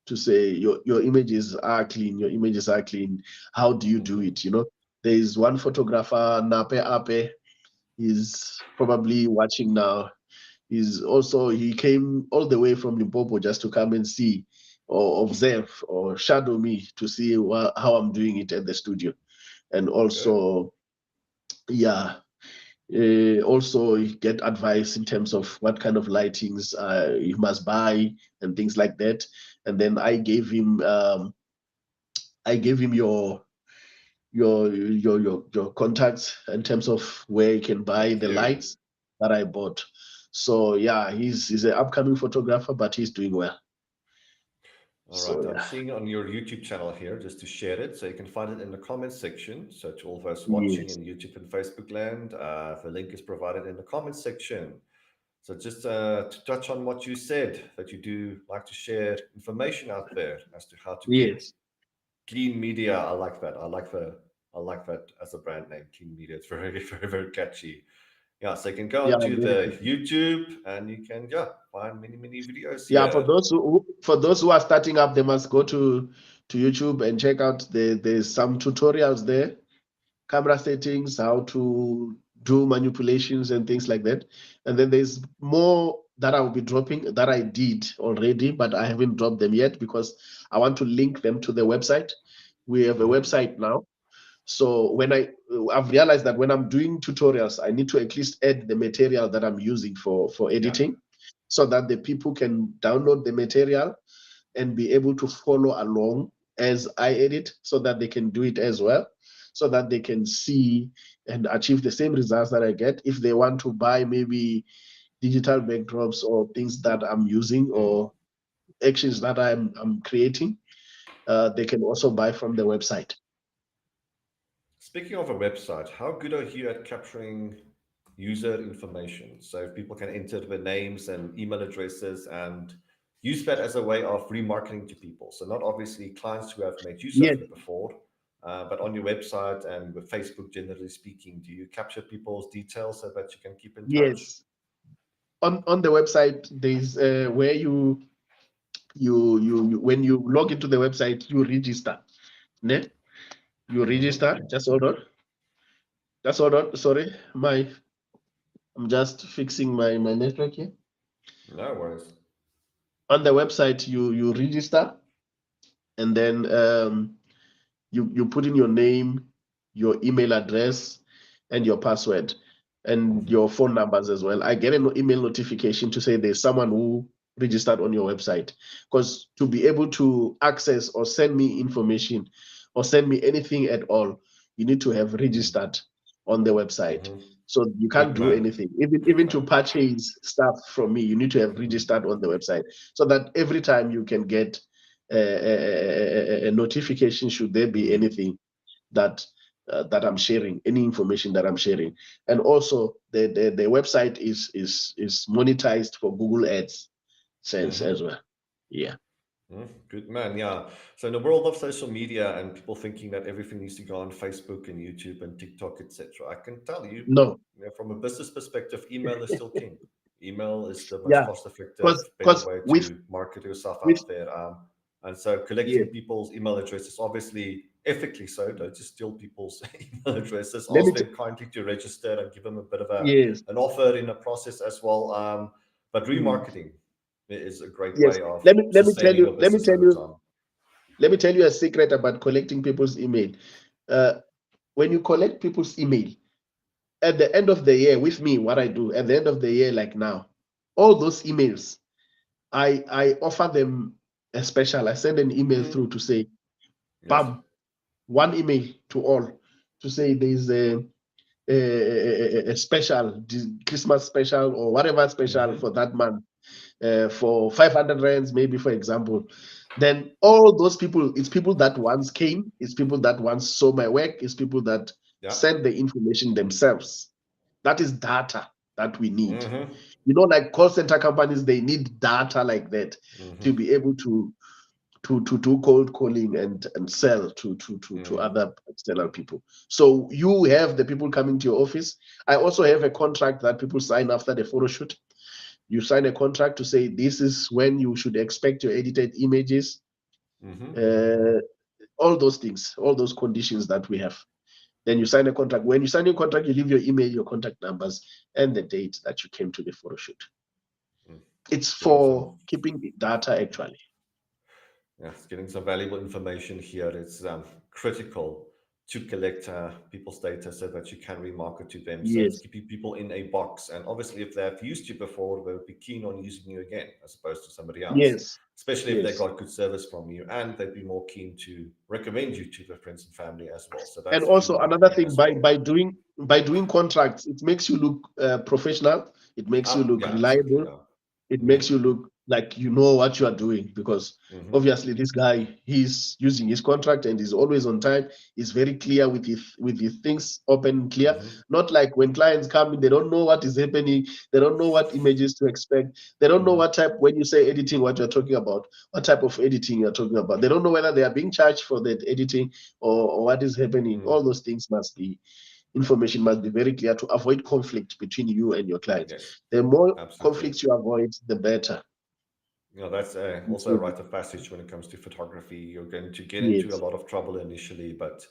to say your images are clean, your images are clean. How do you do it? There is one photographer, Nape Ape. He's probably watching now. He came all the way from Limpopo just to come and see or observe or shadow me to see how I'm doing it at the studio. And Good. also, yeah, also get advice in terms of what kind of lightings he must buy and things like that. And then I gave him your contacts in terms of where you can buy Thank the you. lights that I bought. So yeah, he's an upcoming photographer, but he's doing well. All right, So I'm yeah, seeing on your YouTube channel here, just to share it, so you can find it in the comments section. So to all of us watching yes, in YouTube and Facebook land, the link is provided in the comments section. So just to touch on what you said, that you do like to share information out there as to how to keep yes, clean media. I like that. I like that as a brand name, clean media. It's very, very, very catchy. Yeah, so you can go yeah, onto very the quickly. YouTube and you can find many, many videos Yeah, here. for those who are starting up, they must go to YouTube and check out there's some tutorials there, camera settings, how to do manipulations and things like that. And then there's more that I will be dropping that I did already, but I haven't dropped them yet because I want to link them to the website. We have a Hmm. website now. So I've realized that when I'm doing tutorials, I need to at least add the material that I'm using for Yeah. editing so that the people can download the material and be able to follow along as I edit so that they can do it as well, so that they can see and achieve the same results that I get. If they want to buy maybe digital backdrops or things that I'm using Mm. or actions that I'm creating, they can also buy from the website. Speaking of a website, how good are you at capturing user information? So if people can enter their names and email addresses and use that as a way of remarketing to people. So not obviously clients who have made use of Yes, you before, but on your website and with Facebook, generally speaking, do you capture people's details so that you can keep in touch? yes. On the website, there's where you when you log into the website, you register. Ne? You Hmm. register. Just hold on. Just hold on. Sorry, I'm just fixing my network here. No worries. On the website, you register, and then you put in your name, your email address, and your password, and Hmm. your phone numbers as well. I get an email notification to say there's someone who registered on your website. Because to be able to access or send me information or send me anything at all, you need to have Hmm. registered on the website. Hmm. So you can't Good do man. anything. Good Even man. to purchase stuff from me, you need to have Hmm. registered on the website so that every time you can get a notification should there be Hmm. anything that that I'm sharing, any information that I'm sharing. And also the website is monetized for Google Ads sense Hmm. as well. Yeah. Good man, yeah. So in the world of social media and people thinking that everything needs to go on Facebook and YouTube and TikTok, etc., I can tell you, No. from a business perspective, email is still king. Email is the most Yeah. cost-effective, better Because way with to market yourself with out there. And so collecting yeah, people's email addresses, obviously ethically so, don't just steal people's email addresses. let me Ask them kindly to register and give them a bit of yes. an offer in the process as well. But Mm. remarketing is a great Yes. way of Let me tell sustaining you, your business over time. let me tell you a secret about collecting people's email. Uh, when you collect people's email at the end of the year, with me, what I do at the end of the year, like now, all those emails, I offer them a special. I send an email through to say, Yes. bam, one email to all to say there's a special Christmas special or whatever special for that month for 500 rands, maybe for example. Then all those people, it's people that once came, it's people that once saw my work, it's people that Yeah. sent the information themselves. That is data that we need. Mm-hmm. Like call center companies, they need data like that to Mm-hmm. be able to do cold calling and sell to Mm-hmm. other external people. So you have the people coming to your office. I also have a contract that people sign after the photo shoot. You sign a contract to say this is when you should expect your edited images, Mm-hmm. uh, all those things, all those conditions that we have. Then you sign a contract. When you sign your contract, you leave your email, your contact numbers, and the date that you came to the photo shoot. It's Getting some, for keeping the data actually. yes, getting some valuable information here. It's critical to collect people's data so that you can remarket to them. So it's Yes, keeping people in a box. And obviously, if they've used you before, they'll be keen on using you again as opposed to somebody else, yes, especially if they yes. got good service from you. And they'd be more keen to recommend you to their friends and family as well. So And that's also another remarketing thing, as well. by doing contracts, it makes you look professional. It makes you look Yeah, absolutely. reliable. Yeah. It makes you Mm-hmm. look like you know what you are doing, because Mm-hmm. obviously this guy, he's using his contract and he's always on time. He's very clear with his things open and clear. Mm-hmm. Not like when clients come in, they don't know what is happening. They don't know what images to expect. They don't know Mm-hmm. what type, when you say editing, what you're talking about, what type of editing you're talking about. They don't know whether they are being charged for that editing or what is happening. Mm-hmm. All those things information must be very clear to avoid conflict between you and your clients. Yes, The more absolutely. conflicts you avoid, the better. That's It's also a good. rite of passage when it comes to photography. You're going to get into a Yes, lot of trouble initially, but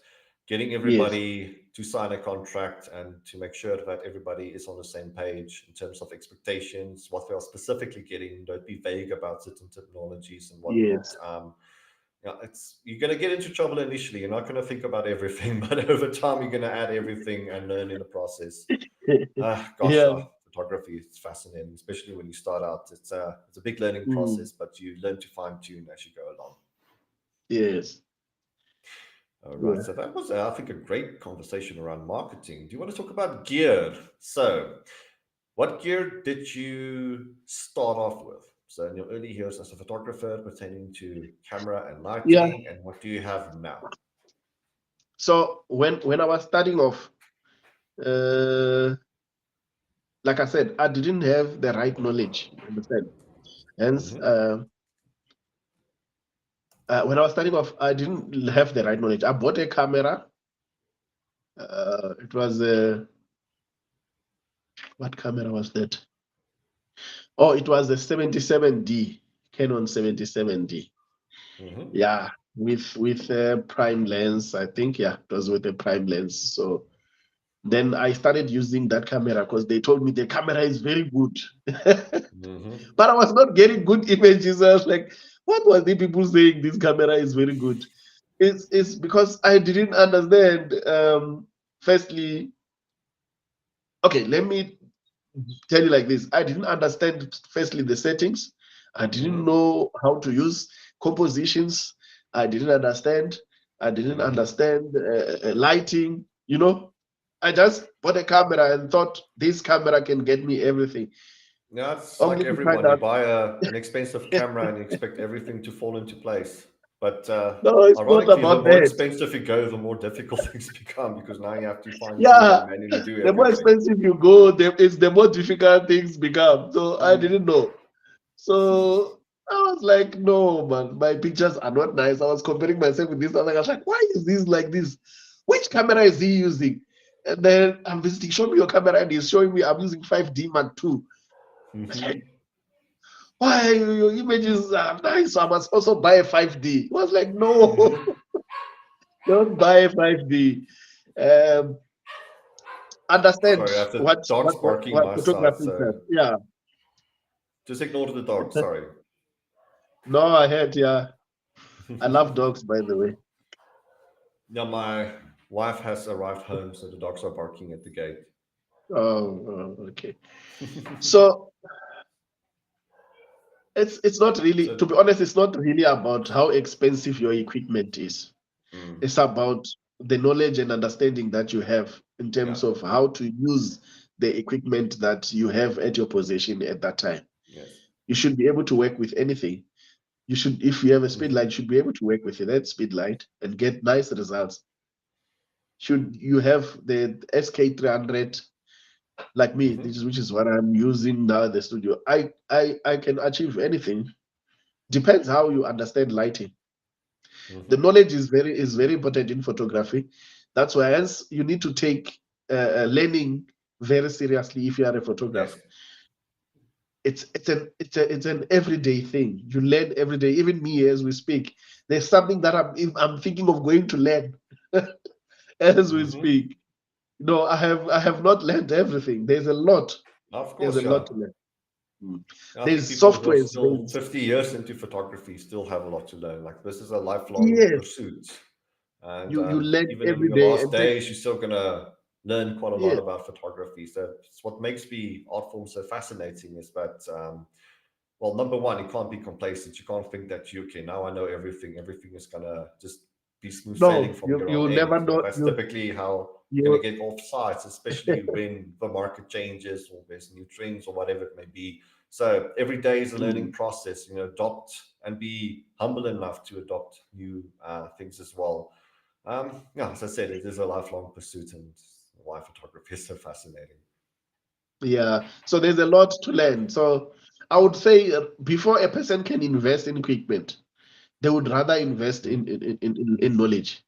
getting yes, everybody to sign a contract and to make sure that everybody is on the same page in terms of expectations, what they are specifically getting. Don't be vague about certain technologies and whatnot. yes. It's you're going to get into trouble initially. You're not going to think about everything, but over time, you're going to add everything and learn in the process. Gosh, Yeah. photography is fascinating, especially when you start out. It's a big learning Mm, process, but you learn to fine tune as you go along. yes. All right, Yeah. so that was, I think, a great conversation around marketing. Do you want to talk about gear? So, what gear did you start off with? So, in your early years as a photographer, pertaining to camera and Yeah. lighting, and what do you have now? So when I was starting off, uh, like I said, I didn't have the right knowledge. You understand? Hence, Mm-hmm. when I was starting off, I didn't have the right knowledge. I bought a camera. It was what camera was that? Oh, it was a 77D, Canon 77D. Mm-hmm. Yeah, with a prime lens. I think, yeah, it was with a prime lens. So then I started using that camera because they told me the camera is very good. Mm-hmm. But I was not getting good images. I was like, what were the people saying this camera is very good? It's because I didn't understand. Firstly, okay, let me tell you like this. I didn't understand, firstly, the settings. I didn't Mm-hmm. know how to use compositions. I didn't understand. I didn't Mm-hmm. understand lighting. I just bought a camera and thought this camera can get me everything. Yeah, it's Only like to find everyone. You out, buy an expensive camera and you expect everything to fall into place. But no, it's not ironically, the about more that. expensive you go, the more difficult things become because now you have to fine tune Yeah, and manually do the more everything. expensive you go, it's the more difficult things become. So I Mm. didn't know. So I was like, no, man, my pictures are not nice. I was comparing myself with this other guy. I was like, why is this like this? Which camera is he using? And then I'm visiting, show me your camera, and he's showing me I'm using 5D Mark II. Mm-hmm. Why your images are nice? So I must also buy a 5D. I was like, Mm-hmm. no, don't buy a 5D. Um, understand Sorry, I have the what dogs what what, barking what my side, photography so says. Yeah. just ignore the dog. Sorry. No, I heard, yeah. I love dogs, by the way. Yeah, my wife has arrived home, so the dogs are barking at the gate. Okay. So it's not really, So, to be honest, it's not really about how expensive your equipment is. mm, It's about the knowledge and understanding that you have in yeah, terms of how to use the equipment that you have at your possession at that time. yes. You should be able to work with anything. You should, if you have a speed Mm-hmm. light, you should be able to work with that speed light and get nice results. Should you have the SK300 like me, Mm-hmm. which is what I'm using now in the studio, I can achieve anything. Depends how you understand lighting. The Mm-hmm. knowledge is very important in photography. That's why hence you need to take learning very seriously if you are a Yes. photographer. It's an everyday thing. You learn every day. Even me, as we speak, there's something that I'm thinking of going to learn as we Mm-hmm. speak. No, I have not learned everything. There's a lot. Of There's a course, yeah. lot to learn. Mm. I think There's people who are softwares. still 50 years into photography still have a lot to learn. Like this is a lifelong Yes, pursuit. And you learn even in every your day, last and then days, you're still going to learn quite a lot yeah, about photography. So it's what makes the art form so fascinating is that, well, number one, you can't be complacent. You can't think that you, okay, now I know everything. Everything is going to just be smooth sailing no, from you here on you in. never You know, know that's you typically how you're going you to get off sites, especially when the market changes or there's new trends or whatever it may be. So every day is a learning mm, process. You know, adopt and be humble enough to adopt new things as well. Yeah, as I said, it is a lifelong pursuit, and why photography is so fascinating. yeah. So there's a lot to learn. So I would say before a person can invest in equipment, they would rather invest Mhm. in knowledge,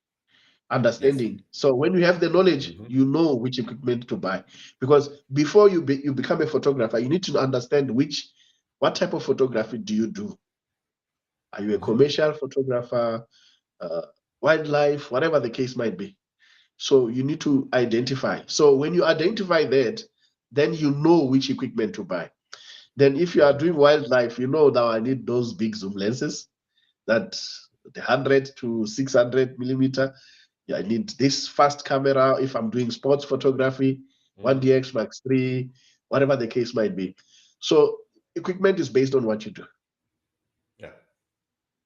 Yes. understanding. So when you have the knowledge, Hmm. you know which equipment to buy. Because before you become a photographer, you need to understand what type of photography do you do. Are you a Hmm. commercial photographer, uh, wildlife, whatever the case might be? So you need to identify. So when you identify that, then you know which equipment to buy. Then if you are Hmm. doing wildlife, you know that I need those big zoom lenses, that the 100 to 600 millimeter. Yeah, I need this fast camera if I'm doing sports photography, Hmm. 1DX Max 3, whatever the case might be. So equipment is based on what you do. Yeah.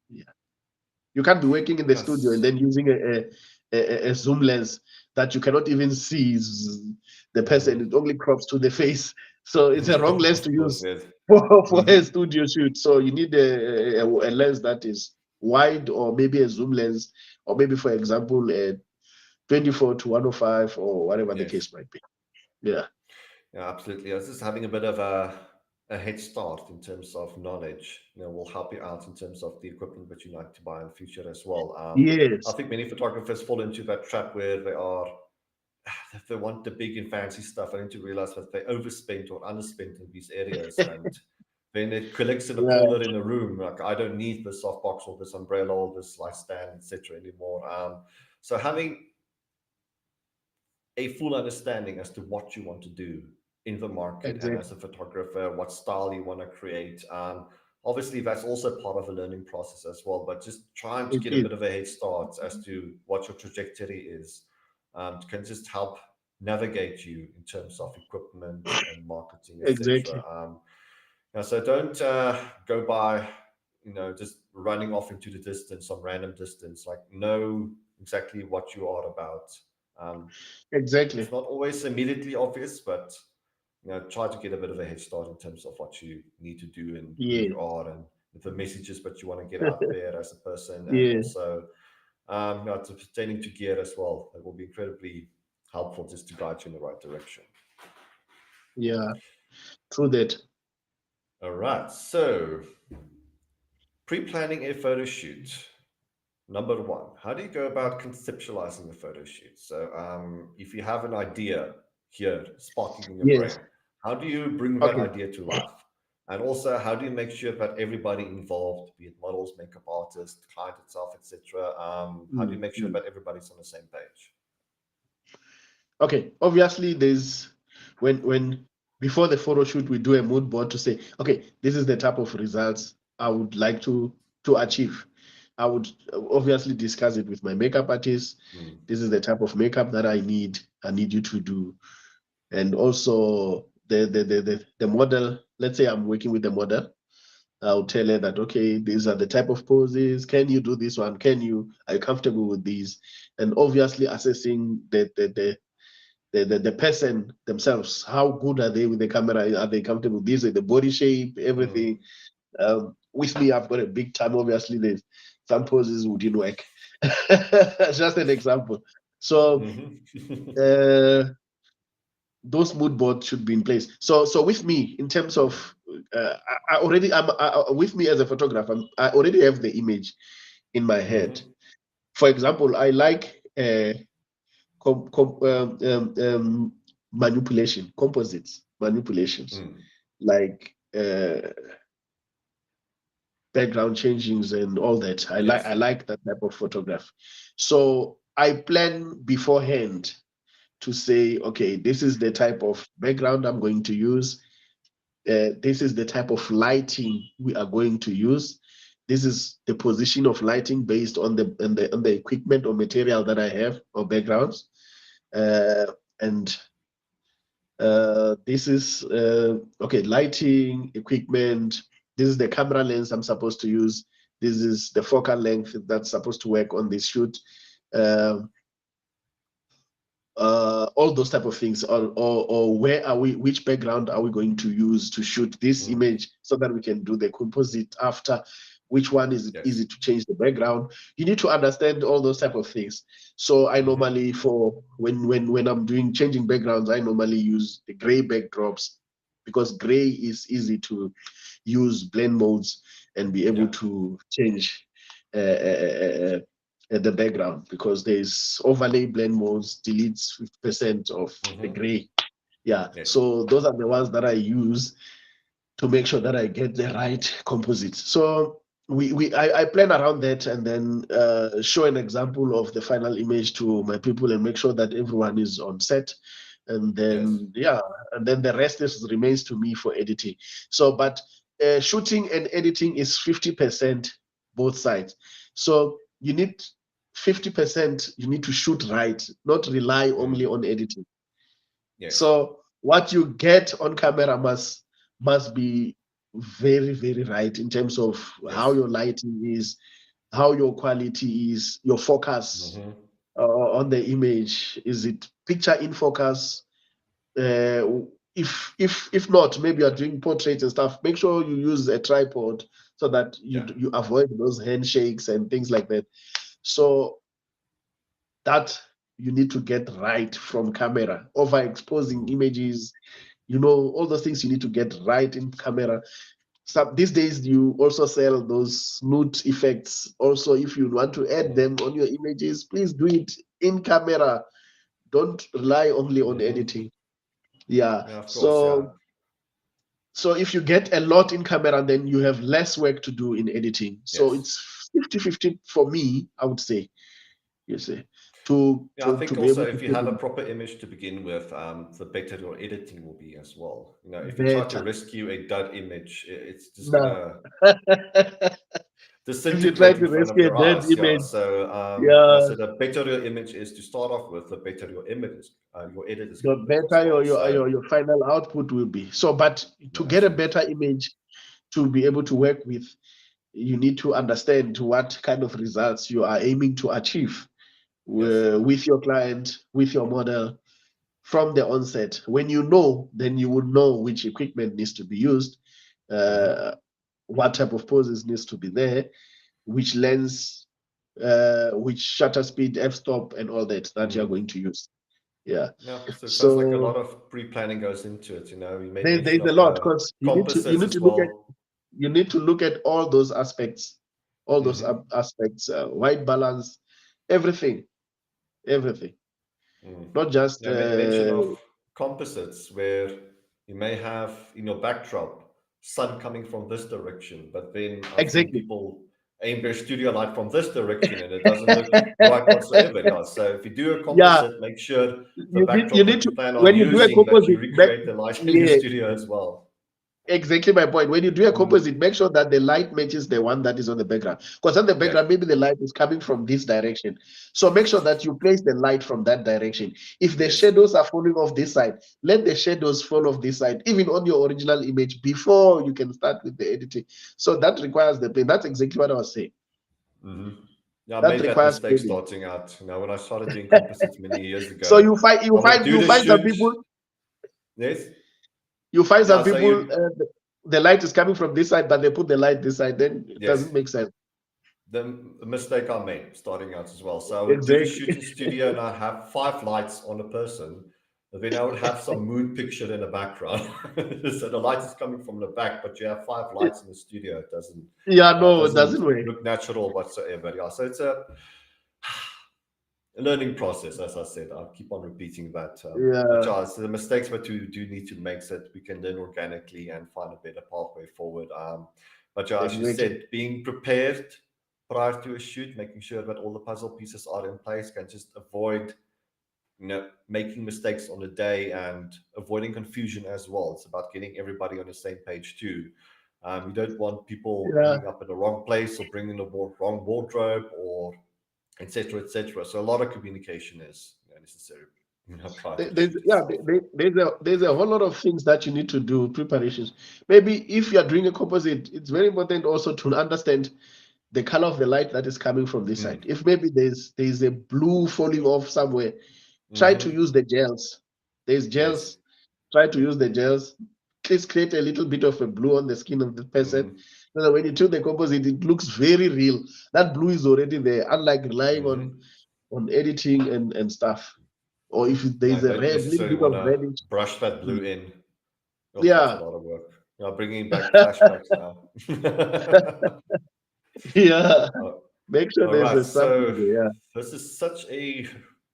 Yeah. You can't be working in the studio and Yes. then using a zoom lens that you cannot even see the person. Hmm. It only crops to the face. So it's a wrong lens to Of course, use yes. for a Hmm. studio shoot. So you need a lens that is wide, or maybe a zoom lens, or maybe, for example, a 24 to 105, or whatever the Yes. case might be. Yeah, Yeah, absolutely. I was just having a bit of a head start in terms of knowledge. You know, will help you out in terms of the equipment that you like to buy in the future as well. I yes, think many photographers fall into that trap where they are, if they want the big and fancy stuff, I need to realize that they overspent or underspent in these areas, and then it collects in a yeah, corner in a room. Like I don't need this softbox or this umbrella or this light stand, etc. anymore. So having a full understanding as to what you want to do in the market and exactly. as a photographer, what style you want to create. Obviously, that's also part of the learning process as well, but just trying to It get a is bit of a head start as to what your trajectory is can just help navigate you in terms of equipment and marketing, etc. exactly. Yeah, so don't go by, you know, just running off into the distance, some random distance. Like know exactly what you are about. Um, it's Exactly. not always immediately obvious, but you know, try to get a bit of a head start in terms of what you need to do and who Yeah. you are and the messages that you want to get out there as a person, and Yeah. also you know, pertaining to gear as well. It will be incredibly helpful just to guide you in the right direction. Yeah. True that. All right, so Pre-planning a photo shoot. Number one, how do you go about conceptualizing a photo shoot? So, if you have an idea here sparking in your brain, Yes. how do you bring that Okay. idea to life? And also, how do you make sure that everybody involved, be it models, makeup artists, client itself, etc., how do you Mm, make sure mm. that everybody's on the same page? Okay. Obviously, there's when before the photo shoot, we do a mood board to say, okay, this is the type of results I would like to achieve. I would obviously discuss it with my makeup artist. Mm. This is the type of makeup that I need. I need you to do, and also the model. Let's say I'm working with the model. I'll tell her that, okay, these are the type of poses. Can you do this one? Are you comfortable with these? And obviously assessing the person themselves. How good are they with the camera? Are they comfortable? These are the body shape, Mm. everything. With me, I've got a big time. Obviously, there's some poses wouldn't work. Just an example. So Mm-hmm. uh, those mood boards should be in place. So with me, in terms of I already with me as a photographer, I already have the image in my head. Mm-hmm. For example, I like manipulations, Mm. like background changings and all that. I Yes. like that type of photograph. So I plan beforehand to say, okay, this is the type of background I'm going to use. This is the type of lighting we are going to use. This is the position of lighting based on the equipment or material that I have or backgrounds. And this is okay, lighting, equipment. This is the camera lens I'm supposed to use. This is the focal length that's supposed to work on this shoot. Uh, all those type of things, or where are we, which background are we going to use to shoot this Mm. image so that we can do the composite after, which one is it Yes. easy to change the background. You need to understand all those type of things. So I Mm-hmm. normally, for when I'm doing changing backgrounds, I normally use the gray backdrops, because gray is easy to use blend modes and be able Yeah. to change the background, because there's overlay, blend modes, deletes 50% of the Mm-hmm. gray. Yeah, Yes. so those are the ones that I use to make sure that I get the right composite. So I plan around that, and then show an example of the final image to my people and make sure that everyone is on set. And Yes. then yeah, and then the rest remains to me for editing. So, but shooting and editing is 50% both sides. So you need 50%. You need to shoot right, not rely only Mm. on editing. Yes. So what you get on camera must be very, very right in terms of how Yes. your lighting is, how your quality is, your focus Mm-hmm. on the image. Is it picture in focus? Uh, if not, maybe you're doing portraits and stuff. Make sure you use a tripod so that Yeah. you avoid those handshakes and things like that. So that you need to get right from camera. Overexposing Mm. images, all those things you need to get right in camera. So these days you also sell those smooth effects. Also, if you want to add Mm-hmm. them on your images, please do it in camera. Don't rely only on Mm-hmm. editing. Yeah. Yeah, of course. Yeah. So if you get a lot in camera, then you have less work to do in editing. So Yes. it's 50-50 for me, I would say. You see, to Yeah, I to think to be also able to if you put have a in proper image to begin with, the better your editing will be as well. If you try to better. rescue a dud image, it's just No. gonna If you try disintegrate in to front of rescue a your dead eyes. Yeah. image, So, yeah, so the better your image is to start off with, the better your image, your edit is the going to look as better well. So, your final output will be. So, but to no, get a absolutely. better image to be able to work with, you need to understand what kind of results you are aiming to achieve Yes. with your client, with your model from the onset. When you know, then you would know which equipment needs to be used, Mm-hmm. uh, what type of poses needs to be there, which lens, which shutter speed, f-stop, and all that you're Mm. going to use. Yeah. Yeah, so it sounds like a lot So of pre-planning goes into it. You made there's mention a of lot, the because compasses as well. you need to look at all those aspects all those aspects, white balance, everything. Not just Yeah, I made mention of composites where you may have in your backdrop sun coming from this direction, but then I've seen exactly. people aim their studio light from this direction and it doesn't look right whatsoever. Yeah. So if you do a Yeah, composite, make sure the you backdrop need that you to, plan on when you do a using that you composite, recreate the light in your yeah, studio as well. exactly my point. When you do a Mm, composite, make sure that the light matches the one that is on the background. Because on the yeah. background, maybe the light is coming from this direction. So make sure that you place the light from that direction. If the Yes. shadows are falling off this side, let the shadows fall off this side, even on your original image, before you can start with the editing. So that requires the plan. That's exactly what I was saying. Yeah, I That made that requires mistake planning. starting out. When I started doing composites many years So ago, I would do you the find some shoot. people Yes. you find Yeah. some So people you, the light is coming from this side, but they put the light this side. Then it yes. doesn't make sense. The mistake I made starting out as well. So I would do the Exactly. shoot in studio and I have 5 lights on a person. And then I would have some moon picture in the background. So the light is coming from the back, but you have 5 lights in the studio. Yeah, It no, it doesn't doesn't work. look natural whatsoever. Yeah, so it's a learning process, as I said. I keep on repeating that. But Yeah, yeah, so the mistakes that we do need to make so that we can learn organically and find a better pathway forward. But yeah, as you exactly. said, being prepared prior to a shoot, making sure that all the puzzle pieces are in place, can just avoid making mistakes on the day and avoiding confusion as well. It's about getting everybody on the same page too. You don't want people Yeah. ending up in the wrong place or bringing the wrong wardrobe or etc., etc. So a lot of communication is necessary prior to the There's shoot yeah, itself. there's a whole lot of things that you need to do, preparations. Maybe if you are doing a composite, it's very important also to understand the color of the light that is coming from this side. If maybe there's a blue falling off somewhere, try to use the gels. There's Yes. gels. Try to use the gels. Please create a little bit of a blue on the skin of the person. So that when you do the composite, it looks very real. That blue is already there, unlike relying on editing and stuff. Or if there I is a don't red, little necessarily bit want of to reddish. brush that blue in. Oh, that's a Yeah, lot of work. Bringing back flashbacks now. yeah. Uh, Make sure All there's right, a something so there. this is such a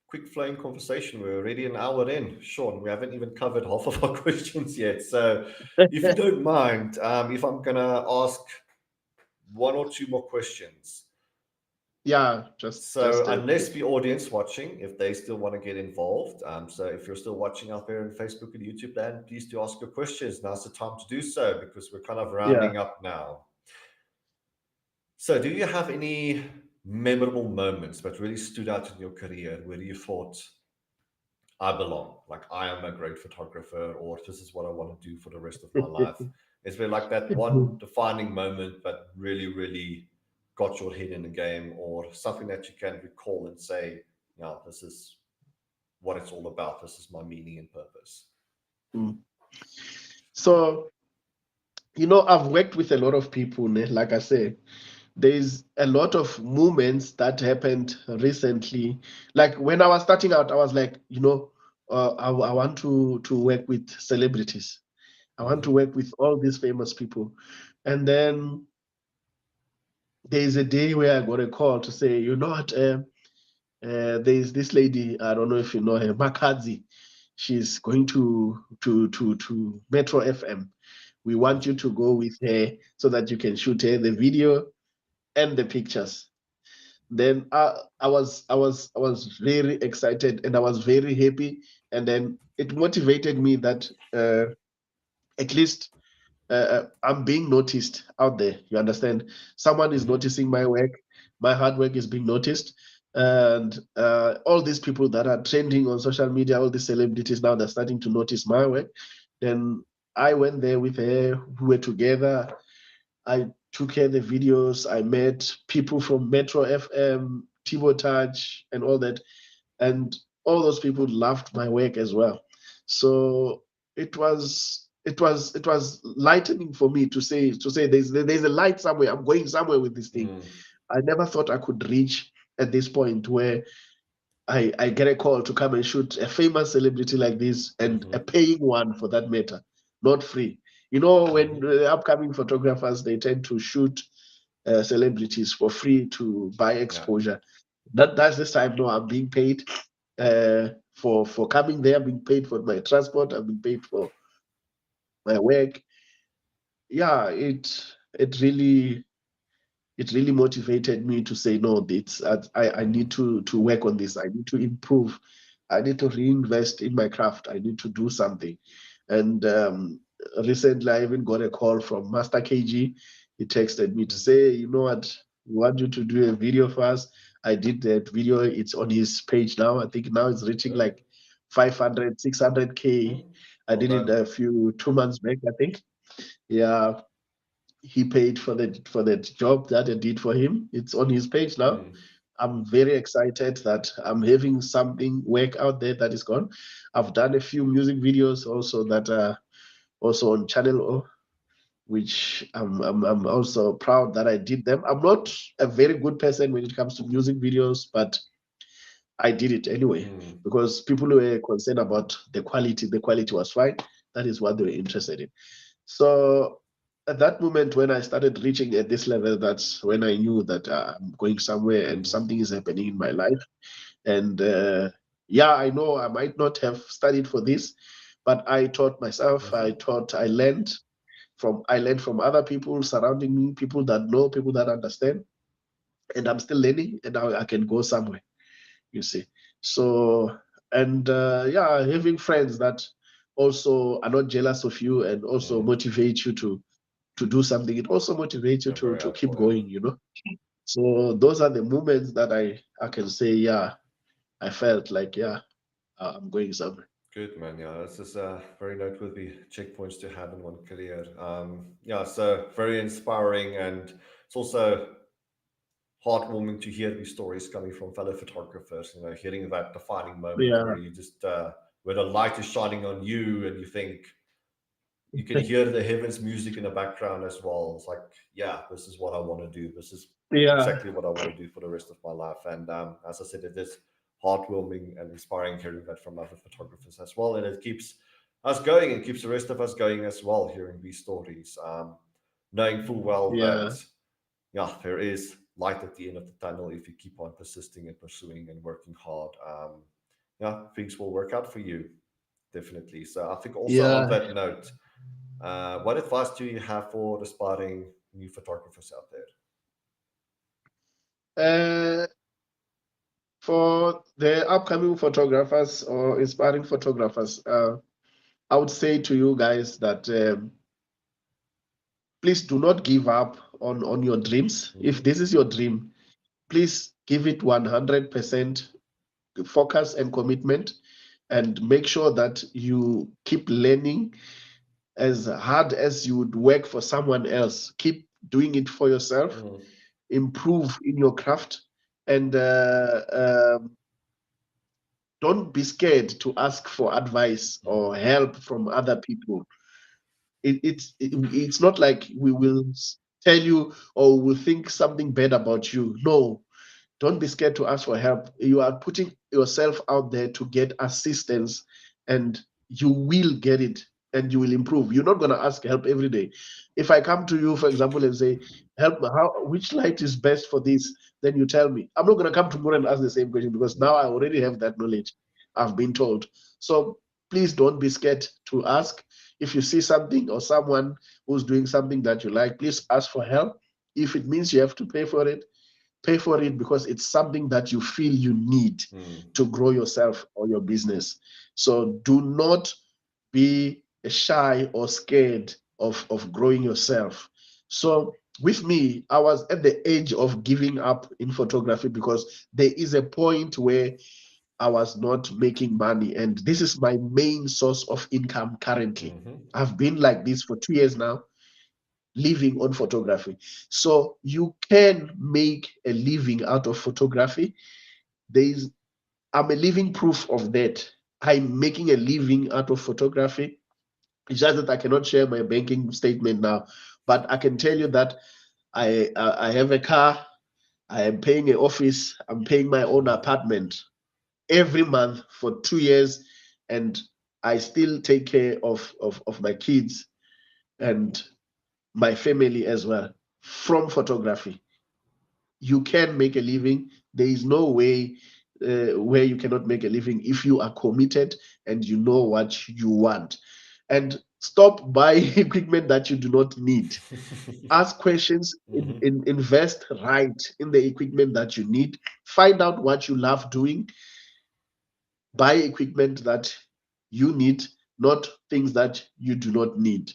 quick flowing conversation. We're already an hour in, Sean. We haven't even covered half of our questions yet. So, if you Yeah. don't mind, if I'm gonna ask 1 or 2 more questions. Yeah, just So, unless the audience watching, if they still want to get involved, so if you're still watching out there on Facebook and YouTube, then please do ask your questions. Now's the time to do so because we're kind of yeah. rounding up now. So, do you have any memorable moments that really stood out in your career where you thought, I belong, like I am a great photographer, or this is what I want to do for the rest of my life? Is there like that one defining moment that really, really got your head in the game, or something that you can recall and say, yeah, this is what it's all about. This is my meaning and purpose. Mm. So, I've worked with a lot of people, ne, like I said. There's a lot of movements that happened recently. Like when I was starting out, I was like, I want to work with celebrities. I want to work with all these famous people. And then there's a day where I got a call to say, there's this lady, I don't know if you know her, Makazi. She's going to Metro FM. We want you to go with her so that you can shoot her the video and the pictures. Then I was very excited and I was very happy, and then it motivated me that at least I'm being noticed out there. You understand? Someone is noticing my work. My hard work is being noticed, and all these people that are trending on social media, all these celebrities now, they're starting to notice my work. Then I went there with her. We were together. I took her the videos. I met people from Metro FM, Tivo Touch, and all that, and all those people loved my work as well. So it was lightening for me to say there's a light somewhere. I'm going somewhere with this thing. I never thought I could reach at this point where I get a call to come and shoot a famous celebrity like this, and a paying one for that matter, not free. When the upcoming photographers, they tend to shoot celebrities for free to buy exposure. That's this time. No, I'm being paid for coming there. I'm being paid for my transport. I'm being paid for my work. Yeah, it really motivated me to say no. I need to work on this. I need to improve. I need to reinvest in my craft. I need to do something. And recently, I even got a call from Master KG. He texted me to say, you know what, we want you to do a video for us. I did that video. It's on his page now. I think now it's reaching like 500, 600K. I Well did it done. a few 2 months back, I think. Yeah, he paid for the job that I did for him. It's on his page now. I'm very excited that I'm having something work out there that is gone. I've done a few music videos also that are also on Channel O, which I'm also proud that I did them. I'm not a very good person when it comes to music videos, but I did it anyway because people were concerned about the quality. The quality was fine. That is what they were interested in. So at that moment when I started reaching at this level, that's when I knew that I'm going somewhere and something is happening in my life. And yeah, I know I might not have studied for this, but I taught myself. I learned from other people surrounding me, people that know, people that understand, and I'm still learning, and now I can go somewhere. You see, so and yeah, having friends that also are not jealous of you and also motivate you to do something. It also motivates you Yeah, very to keep helpful. Yeah. going. So those are the moments that I can say, yeah, I felt like, yeah, I'm going somewhere. Good man, yeah. This is very noteworthy checkpoints to have in one career. Yeah, so very inspiring, and it's also heartwarming to hear these stories coming from fellow photographers. Hearing that defining moment Yeah, where you just where the light is shining on you, and you think you can hear the heavens music in the background as well. It's like, yeah, this is what I want to do. This is yeah, exactly what I want to do for the rest of my life. And as I said, it is heartwarming and inspiring hearing that from other photographers as well. And it keeps us going and keeps the rest of us going as well, hearing these stories, knowing full well that, yeah, yeah, there is light at the end of the tunnel if you keep on persisting and pursuing and working hard. Yeah, things will work out for you, definitely. So I think also on yeah. that note, what advice do you have for aspiring new photographers out there? Uh, for the upcoming photographers or inspiring photographers, I would say to you guys that please do not give up on your dreams. If this is your dream, please give it 100% focus and commitment, and make sure that you keep learning as hard as you would work for someone else. Keep doing it for yourself, improve in your craft, and don't be scared to ask for advice or help from other people. It's not like we will tell you or will think something bad about you. No, don't be scared to ask for help. You are putting yourself out there to get assistance, and you will get it, and you will improve. You're not going to ask help every day. If I come to you, for example, and say, help me, which light is best for this, then you tell me. I'm not going to come tomorrow and ask the same question, because now I already have that knowledge. I've been told. So please don't be scared to ask. If you see something or someone who's doing something that you like, please ask for help. If it means you have to pay for it because it's something that you feel you need to grow yourself or your business. So do not be shy or scared of growing yourself. So with me, I was at the edge of giving up in photography because there is a point where I was not making money, and this is my main source of income currently. I've been like this for 2 years now, living on photography. So you can make a living out of photography. There's I'm a living proof of that. I'm making a living out of photography. It's just that I cannot share my banking statement now, but I can tell you that I have a car. I am paying an office. I'm paying my own apartment every month for 2 years, and I still take care of my kids and my family as well from photography. You can make a living. There is no way where you cannot make a living if you are committed and you know what you want. And stop buying equipment that you do not need. Ask questions, invest right in the equipment that you need, find out what you love doing, buy equipment that you need, not things that you do not need.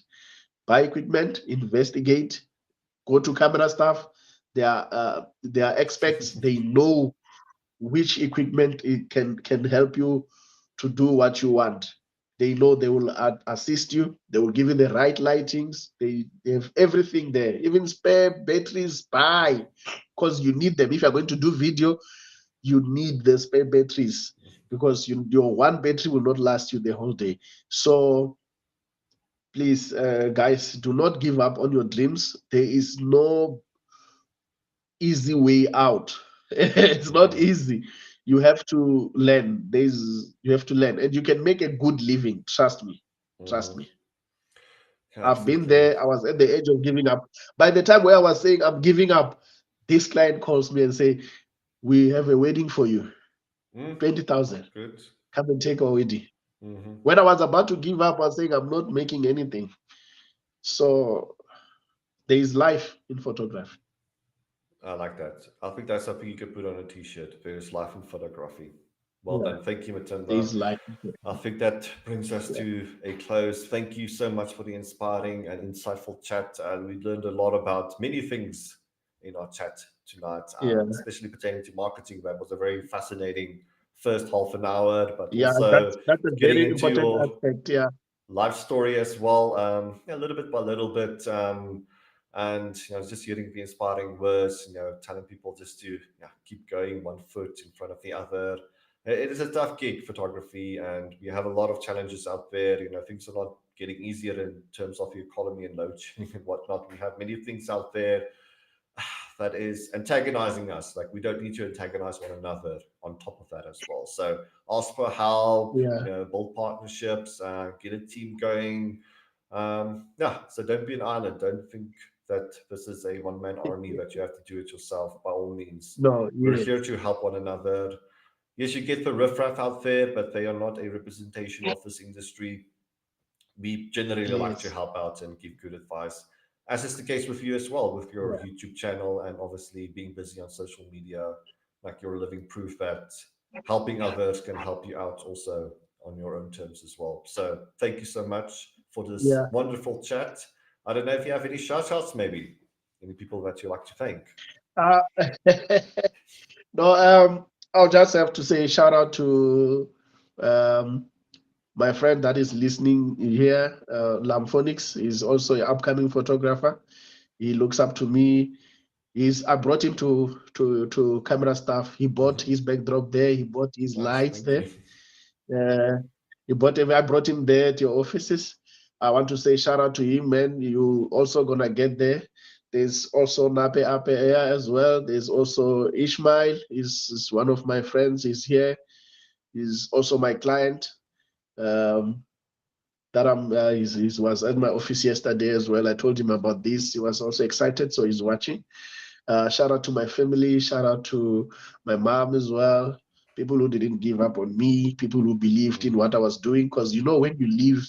Buy equipment, investigate, go to CameraStuff. They are experts. They know which equipment it can help you to do what you want. They know they will assist you. They will give you the right lightings. They have everything there, even spare batteries. Buy, because you need them. If you're going to do video, you need the spare batteries, because your one battery will not last you the whole day. So please, guys, do not give up on your dreams. There is no easy way out. It's not easy. You have to learn. You have to learn, and you can make a good living. Trust me. Trust me. I've been Absolutely. there. I was at the edge of giving up. By the time where I was saying I'm giving up, this client calls me and say, "We have a wedding for you. 20,000. Good. Come and take our wedding." When I was about to give up, I was saying I'm not making anything. So there is life in photography. I like that. I think that's something you could put on a t-shirt. There's life in photography. Well Yeah, done. Thank you, there Matimba. is life. I think that brings us Yeah. to a close. Thank you so much for the inspiring and insightful chat. We learned a lot about many things in our chat tonight, Yeah. especially pertaining to marketing. That was a very fascinating first half an hour, but Yeah, also that's a getting very into important your aspect. Yeah. life story as well, yeah, little bit by little bit, and just hearing the inspiring words, telling people just to keep going one foot in front of the other. It is a tough gig, photography, and we have a lot of challenges out there. Things are not getting easier in terms of the economy and load shedding and whatnot. We have many things out there that is antagonizing us. Like, we don't need to antagonize one another on top of that as well. So ask for help, Yeah. build partnerships, get a team going. Yeah, so don't be an island. Don't think that this is a one man army that you have to do it yourself. By all means, No, we're yes. here to help one another. Yes, you get the riffraff out there, but they are not a representation of this industry. We generally like to Yes. help out and give good advice, as is the case with you as well, with your Yeah. YouTube channel and obviously being busy on social media. Like, you're living proof that helping others can help you out also on your own terms as well. So thank you so much for this Yeah. wonderful chat. I don't know if you have any shout outs, maybe any people that you like to thank. Uh, no, I'll just have to say shout out to um, my friend that is listening here, Lamphonics. Is also an upcoming photographer. He looks up to me. I brought him to CameraStuff. He bought his backdrop there. He bought his Nice, lights thank there. you. I brought him there to your offices. I want to say shout out to him, man. You also gonna get there. There's also Nape Ape Air as well. There's also Ishmael. Is one of my friends. He's here. He's also my client. Um, that he was at my office yesterday as well. I told him about this. He was also excited, so he's watching. Shout out to my family. Shout out to my mom as well. People who didn't give up on me. People who believed in what I was doing. Because when you leave,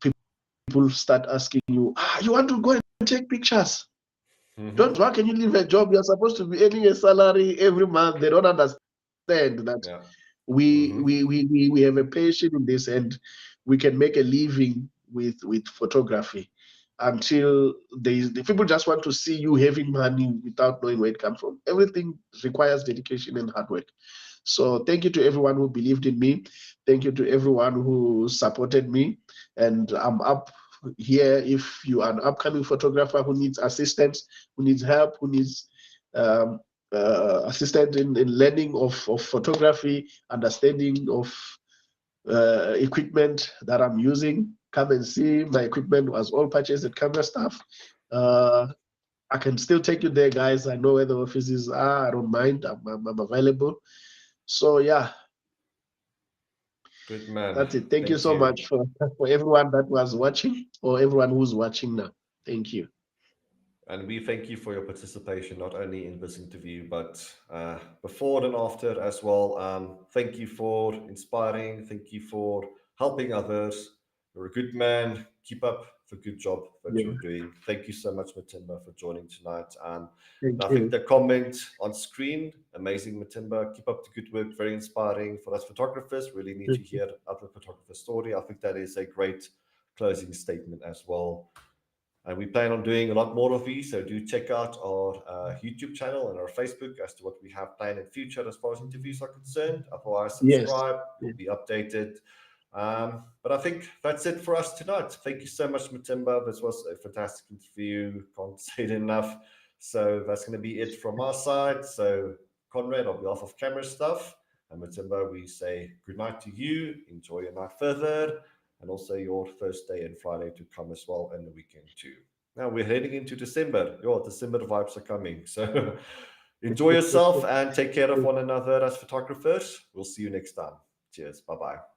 people start asking you, you want to go and take pictures? Don't. How can you leave a job? You're supposed to be earning a salary every month. They don't understand that Yeah. we have a passion in this, and we can make a living with photography. Until the people just want to see you having money without knowing where it comes from. Everything requires dedication and hard work. So thank you to everyone who believed in me. Thank you to everyone who supported me. And I'm up here. If you are an upcoming photographer who needs assistance, who needs help, who needs um, assistance in learning of photography, understanding of equipment that I'm using, come and see. My equipment was all purchased at CameraStuff. I can still take you there, guys. I know where the offices are. I don't mind. I'm available. So yeah, Good man. that's it. Thank you Thank so you. much for everyone that was watching, or everyone who's watching now. Thank you. And we thank you for your participation, not only in this interview, but before and after as well. Thank you for inspiring. Thank you for helping others. You're a good man. Keep up the good job that Yeah. you're doing. Thank you so much, Matimba, for joining tonight. Thank I think you. the comment on screen, amazing, Matimba. Keep up the good work. Very inspiring for us photographers. Really need to hear other photographers' story. I think that is a great closing statement as well. And we plan on doing a lot more of these, so do check out our YouTube channel and our Facebook as to what we have planned in future as far as interviews are concerned. Otherwise, Yes. subscribe, you'll be updated. But I think that's it for us tonight. Thank you so much, Matimba. This was a fantastic interview. Can't say it enough. So that's going to be it from our side. So, Conrad, on behalf of CameraStuff and Matimba, we say good night to you. Enjoy your night further, and also your Thursday and Friday to come as well, and the weekend too. Now we're heading into December. December vibes are coming. So enjoy yourself and take care of one another as photographers. We'll see you next time. Cheers. Bye bye.